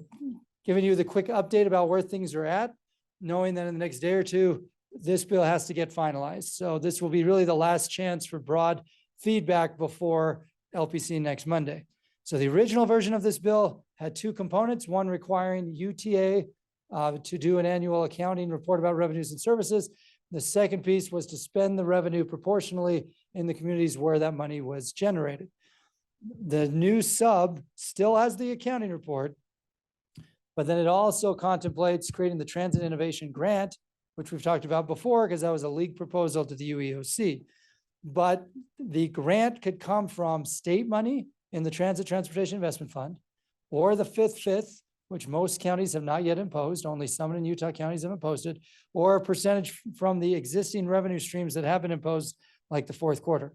E: giving you the quick update about where things are at, knowing that in the next day or two, this bill has to get finalized. So this will be really the last chance for broad feedback before LPC next Monday. So the original version of this bill had 2 components, one requiring UTA to do an annual accounting report about revenues and services. The second piece was to spend the revenue proportionally in the communities where that money was generated. The new sub still has the accounting report, but then it also contemplates creating the Transit Innovation Grant, which we've talked about before, because that was a league proposal to the UEOC. But the grant could come from state money in the Transit Transportation Investment Fund, or the fifth, which most counties have not yet imposed, only some in Utah counties have imposed it, or a percentage from the existing revenue streams that have been imposed, like the fourth quarter.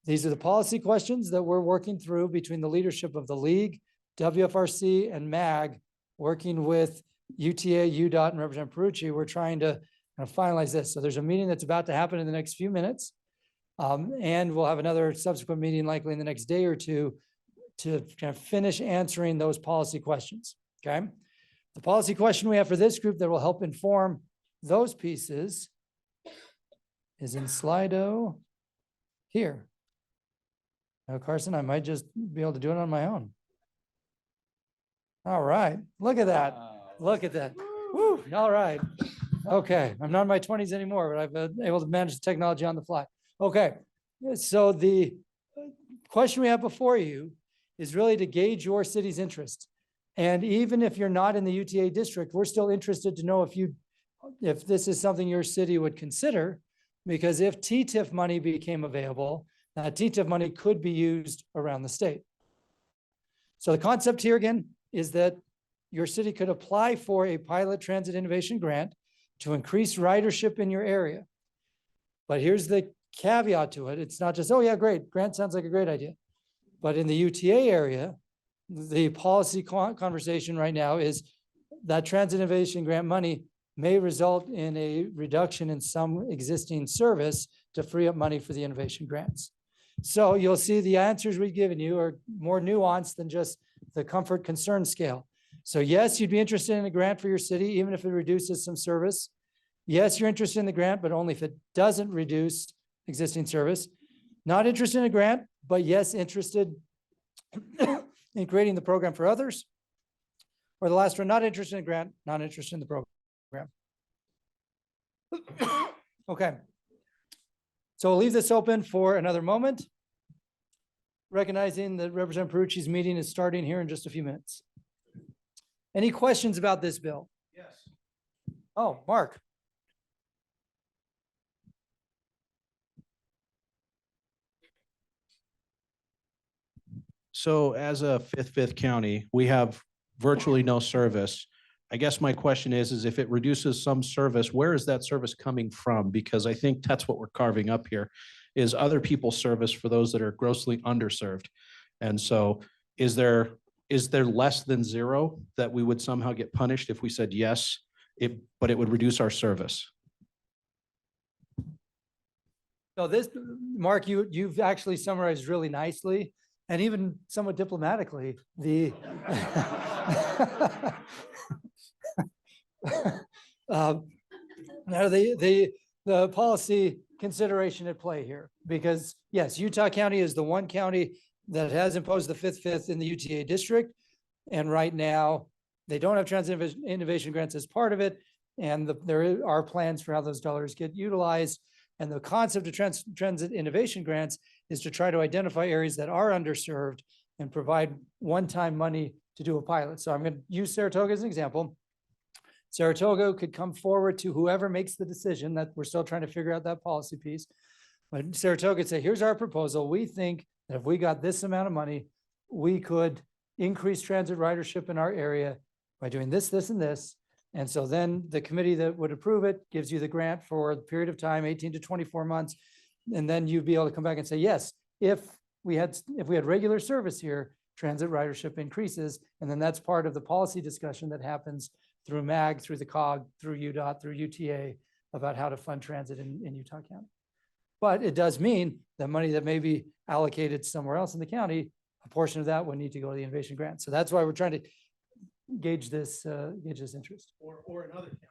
E: These are the policy questions that we're working through between the leadership of the league, WFRC, and MAG, working with UTA, UDOT, and Representative Perucci. We're trying to kind of finalize this. So there's a meeting that's about to happen in the next few minutes. And we'll have another subsequent meeting likely in the next day or two to kind of finish answering those policy questions, okay? The policy question we have for this group that will help inform those pieces is in Slido here. Now, Carson, I might just be able to do it on my own. All right, look at that. Look at that. Woo, all right. Okay, I'm not in my 20s anymore, but I've been able to manage the technology on the fly. Okay, so the question we have before you is really to gauge your city's interest. And even if you're not in the UTA district, we're still interested to know if this is something your city would consider, because if TTIF money became available, that TTIF money could be used around the state. So the concept here again is that your city could apply for a pilot transit innovation grant to increase ridership in your area. But here's the caveat to it. It's not just, oh yeah, great, grant sounds like a great idea. But in the UTA area, the policy conversation right now is that transit innovation grant money may result in a reduction in some existing service to free up money for the innovation grants. So you'll see the answers we've given you are more nuanced than just the comfort concern scale. So yes, you'd be interested in a grant for your city, even if it reduces some service. Yes, you're interested in the grant, but only if it doesn't reduce existing service. Not interested in a grant, but yes, interested in creating the program for others. Or the last one, not interested in a grant, not interested in the program. Okay. So we'll leave this open for another moment. recognizing that Representative Perucci's meeting is starting here in just a few minutes. Any questions about this bill?
A: Yes.
E: Oh, Mark.
N: So as a fifth county, we have virtually no service. I guess my question is if it reduces some service, where is that service coming from? Because I think that's what we're carving up here, is other people's service for those that are grossly underserved. And so is there less than zero that we would somehow get punished if we said yes, but it would reduce our service?
E: So this, Mark, you've actually summarized really nicely and even somewhat diplomatically the now the policy consideration at play here, because yes, Utah County is the one county that has imposed the fifth in the UTA district. And right now they don't have transit innovation grants as part of it. And there are plans for how those dollars get utilized. And the concept of transit innovation grants is to try to identify areas that are underserved and provide one-time money to do a pilot. So I'm going to use Saratoga as an example. Saratoga could come forward to whoever makes the decision, that we're still trying to figure out that policy piece. But Saratoga could say, here's our proposal. We think that if we got this amount of money, we could increase transit ridership in our area by doing this, this, and this. And so then the committee that would approve it gives you the grant for the period of time, 18 to 24 months. And then you'd be able to come back and say, yes, if we had regular service here, transit ridership increases. And then that's part of the policy discussion that happens through MAG, through the COG, through UDOT, through UTA, about how to fund transit in Utah County. But it does mean that money that may be allocated somewhere else in the county, a portion of that would need to go to the innovation grant. So that's why we're trying to gauge this interest.
N: Or another county.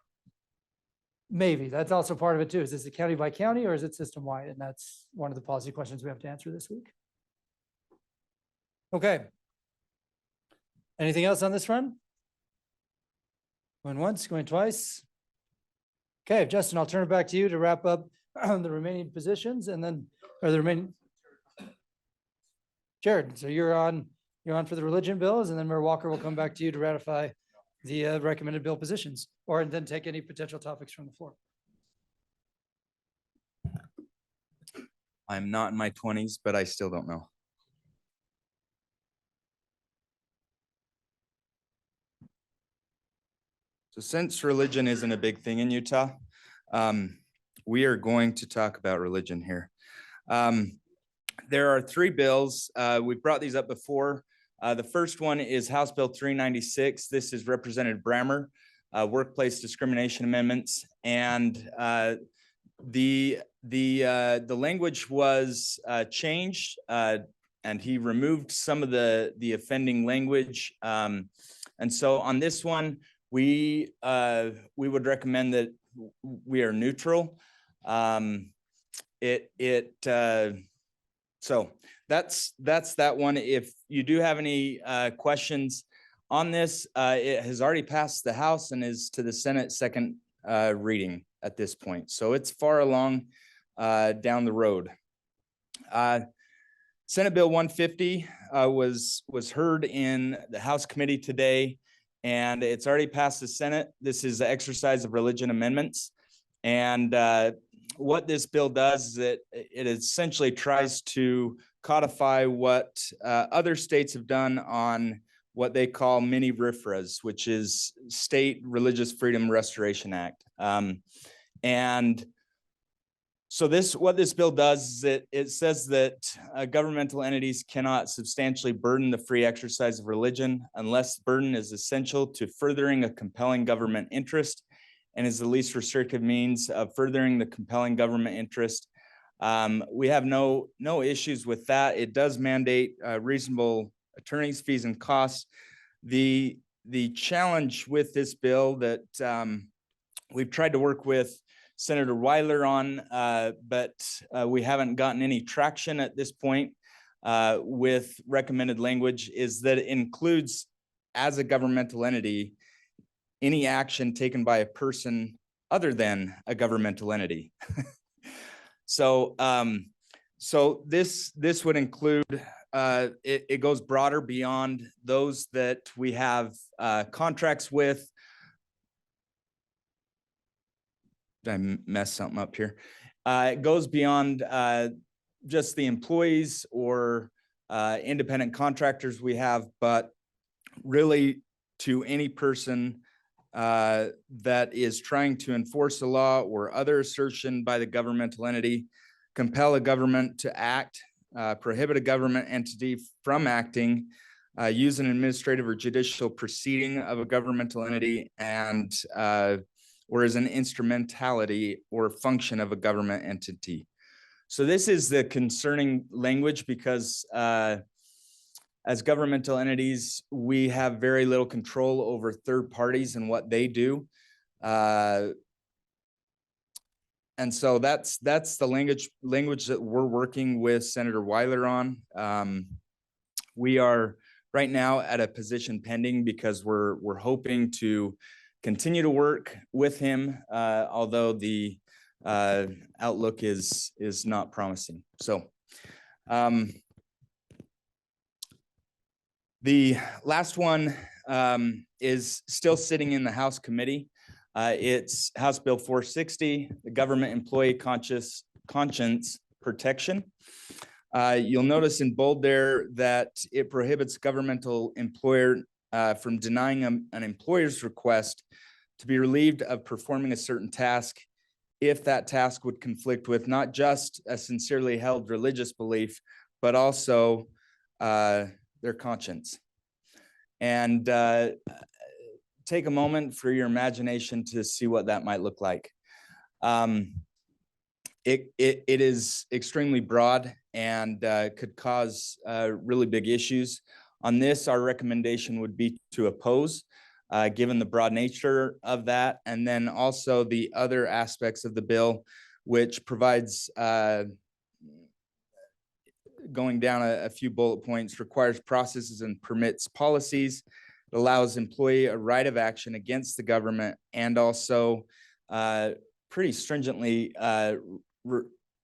E: Maybe that's also part of it too. Is this a county by county or is it system wide? And that's one of the policy questions we have to answer this week. Okay. Anything else on this front? Going once, going twice. Okay, Justin, I'll turn it back to you to wrap up the remaining positions and then, or the remaining. Jared, so you're on for the religion bills, and then Mayor Walker will come back to you to ratify the recommended bill positions, or then take any potential topics from the floor.
P: I'm not in my 20s, but I still don't know. So since religion isn't a big thing in Utah, we are going to talk about religion here. There are three bills. We brought these up before. The first one is House Bill 396. This is Representative Brammer, workplace discrimination amendments, and the language was changed, and he removed some of the offending language. And so on this one, we would recommend that we are neutral. So that's that one. If you do have any questions on this, it has already passed the House and is to the Senate second reading at this point. So it's far along down the road. Senate Bill 150 was heard in the House committee today, and it's already passed the Senate. This is the exercise of religion amendments. And what this bill does is it essentially tries to codify what other states have done on what they call mini RFRAs, which is State Religious Freedom Restoration Act. And so what this bill does is it says that governmental entities cannot substantially burden the free exercise of religion unless the burden is essential to furthering a compelling government interest and is the least restrictive means of furthering the compelling government interest. We have no issues with that. It does mandate reasonable attorney's fees and costs. The challenge with this bill that we've tried to work with Senator Weiler on, but we haven't gotten any traction at this point with recommended language, is that it includes, as a governmental entity, any action taken by a person other than a governmental entity. So this would include it goes broader beyond those that we have contracts with. Did I mess something up here? It goes beyond just the employees or independent contractors we have, but really to any person that is trying to enforce a law or other assertion by the governmental entity, compel a government to act, prohibit a government entity from acting, use an administrative or judicial proceeding of a governmental entity, and or as an instrumentality or function of a government entity. So this is the concerning language because as governmental entities, we have very little control over third parties and what they do. And so that's the language that we're working with Senator Weiler on. We are right now at a position pending because we're hoping to continue to work with him, although the outlook is not promising. So the last one is still sitting in the House committee. It's House Bill 460, the Government Employee Conscience Protection. You'll notice in bold there that it prohibits governmental employer from denying an employer's request to be relieved of performing a certain task if that task would conflict with not just a sincerely held religious belief, but also their conscience. And take a moment for your imagination to see what that might look like. It is extremely broad and could cause really big issues. On this, our recommendation would be to oppose, given the broad nature of that, and then also the other aspects of the bill, which provides, going down a few bullet points, requires processes and permits policies, allows employee a right of action against the government, and also pretty stringently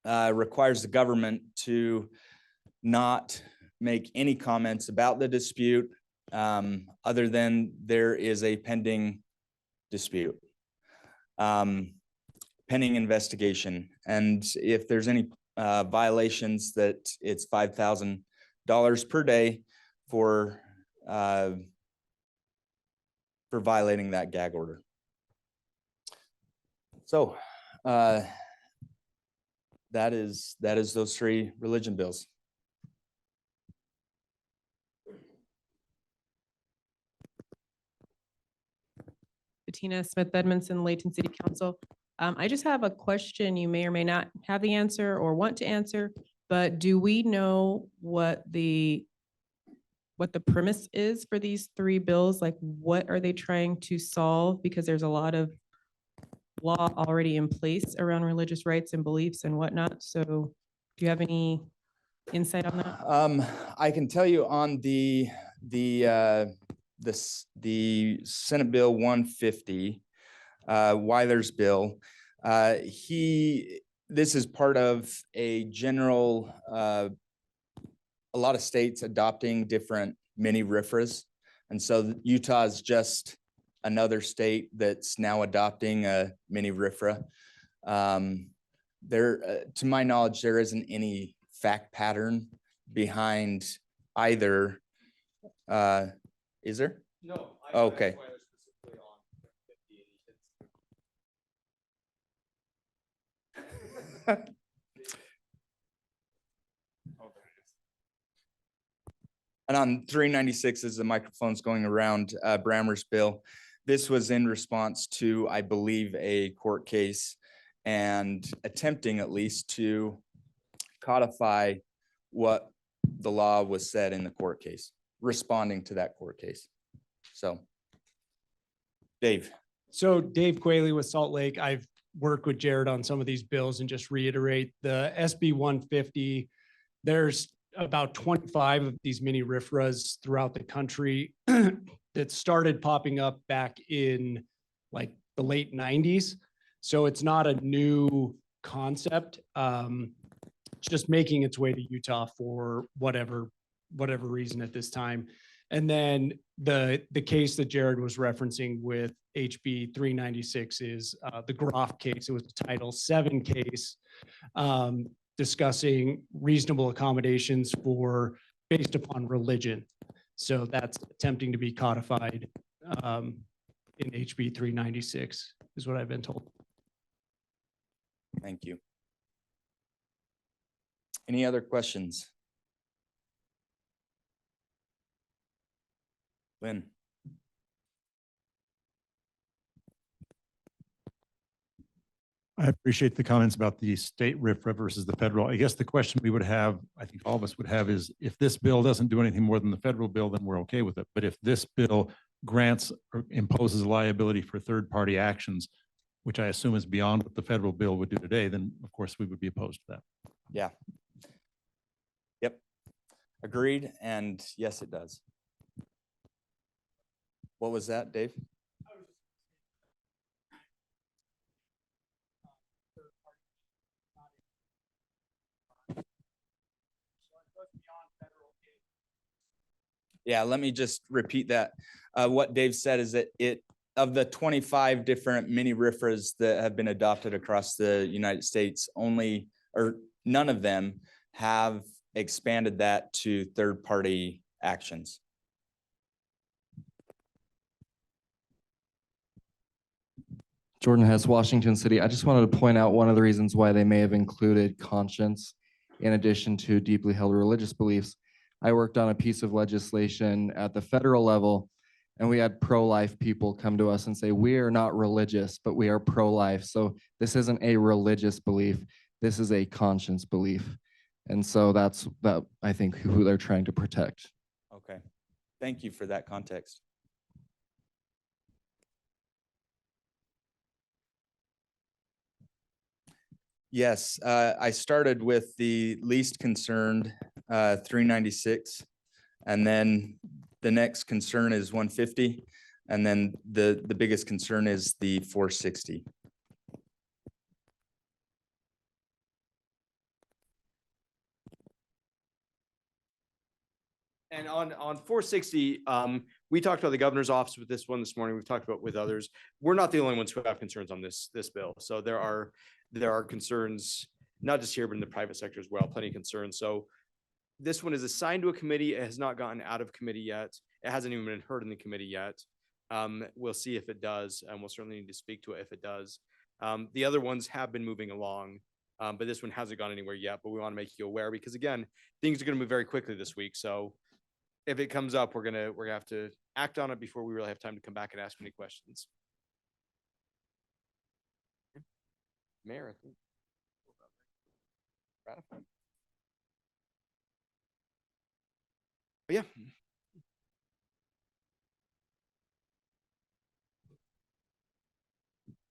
P: requires the government to not make any comments about the dispute other than there is a pending dispute, pending investigation. And if there's any violations, that it's $5,000 per day for violating that gag order. So that is those three religion bills.
Q: Bettina Smith Edmondson, Layton City Council. I just have a question. You may or may not have the answer or want to answer, but do we know what the premise is for these three bills? Like, what are they trying to solve? Because there's a lot of law already in place around religious rights and beliefs and whatnot. So do you have any insight on that?
P: I can tell you on the Senate Bill 150, Weiler's bill, this is part of a general, a lot of states adopting different mini RFRAs. And so Utah is just another state that's now adopting a mini RFRA. To my knowledge, there isn't any fact pattern behind either. Is there?
B: No.
P: Okay. And on 396, as the microphone's going around, Brammer's bill, this was in response to, I believe, a court case and attempting at least to codify what the law was said in the court case, responding to that court case. So, Dave.
R: So Dave Quayle with Salt Lake. I've worked with Jared on some of these bills and just reiterate the SB 150. There's about 25 of these mini RFRAs throughout the country that started popping up back in like the late 90s. So it's not a new concept, just making its way to Utah for whatever whatever reason at this time. And then the case that Jared was referencing with HB 396 is the Groff case. It was a Title VII case discussing reasonable accommodations for based upon religion. So that's attempting to be codified in HB 396 is what I've been told.
P: Thank you. Any other questions? Lynn?
J: I appreciate the comments about the state RFRA versus the federal. I guess the question we would have, I think all of us would have, is if this bill doesn't do anything more than the federal bill, then we're okay with it. But if this bill grants or imposes liability for third-party actions, which I assume is beyond what the federal bill would do today, then of course we would be opposed to that.
P: Yeah. Yep. Agreed. And yes, it does. What was that, Dave? Yeah, let me just repeat that. What Dave said is that of the 25 different mini RFRAs that have been adopted across the United States, none of them have expanded that to third-party actions.
S: Jordan Hess, Washington City. I just wanted to point out one of the reasons why they may have included conscience in addition to deeply held religious beliefs. I worked on a piece of legislation at the federal level, and we had pro-life people come to us and say, we are not religious, but we are pro-life. So this isn't a religious belief. This is a conscience belief. And so that's I think who they're trying to protect.
P: Okay. Thank you for that context. Yes, I started with the least concerned, 396, and then the next concern is 150, and then the biggest concern is the 460.
B: And on 460, we talked about the governor's office with this one this morning. We've talked about with others. We're not the only ones who have concerns on this bill. So there are concerns, not just here, but in the private sector as well, plenty of concerns. So this one is assigned to a committee. It has not gotten out of committee yet. It hasn't even been heard in the committee yet. We'll see if it does, and we'll certainly need to speak to it if it does. The other ones have been moving along, but this one hasn't gone anywhere yet, but we want to make you aware because again, things are going to move very quickly this week. So if it comes up, we're gonna have to act on it before we really have time to come back and ask any questions. Mayor, I think. Ratified. But yeah.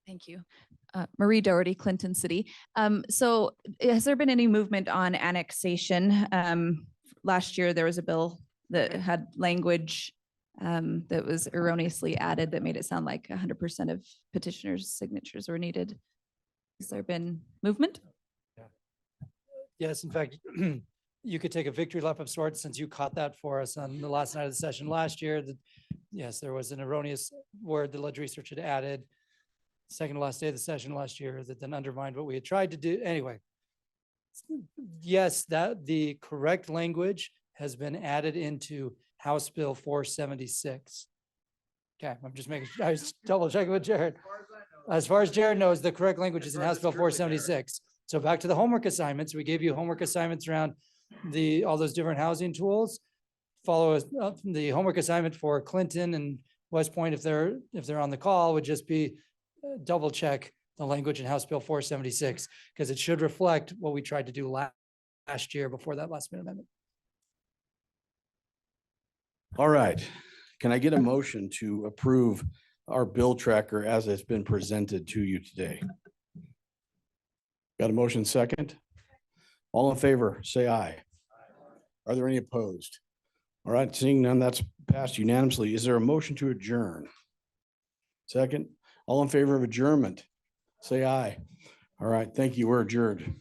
T: Thank you. Marie Doherty, Clinton City. So has there been any movement on annexation? Last year, there was a bill that had language that was erroneously added that made it sound like 100% of petitioners' signatures were needed. Has there been movement?
E: Yes, in fact, you could take a victory lap of sorts since you caught that for us on the last night of the session last year. Yes, there was an erroneous word the Ledge Research had added second to last day of the session last year that then undermined what we had tried to do. Anyway, yes, that the correct language has been added into House Bill 476. Okay, I'm just making sure, I was double checking with Jared. As far as Jared knows, the correct language is in House Bill 476. So back to the homework assignments. We gave you homework assignments around all those different housing tools. Follow the homework assignment for Clinton and West Point, if they're on the call, would just be double check the language in House Bill 476 because it should reflect what we tried to do last year before that last minute amendment.
A: All right. Can I get a motion to approve our bill tracker as it's been presented to you today? Got a motion second? All in favor, say aye. Are there any opposed? All right, seeing none, that's passed unanimously. Is there a motion to adjourn? Second, all in favor of adjournment, say aye. All right, thank you. We're adjourned.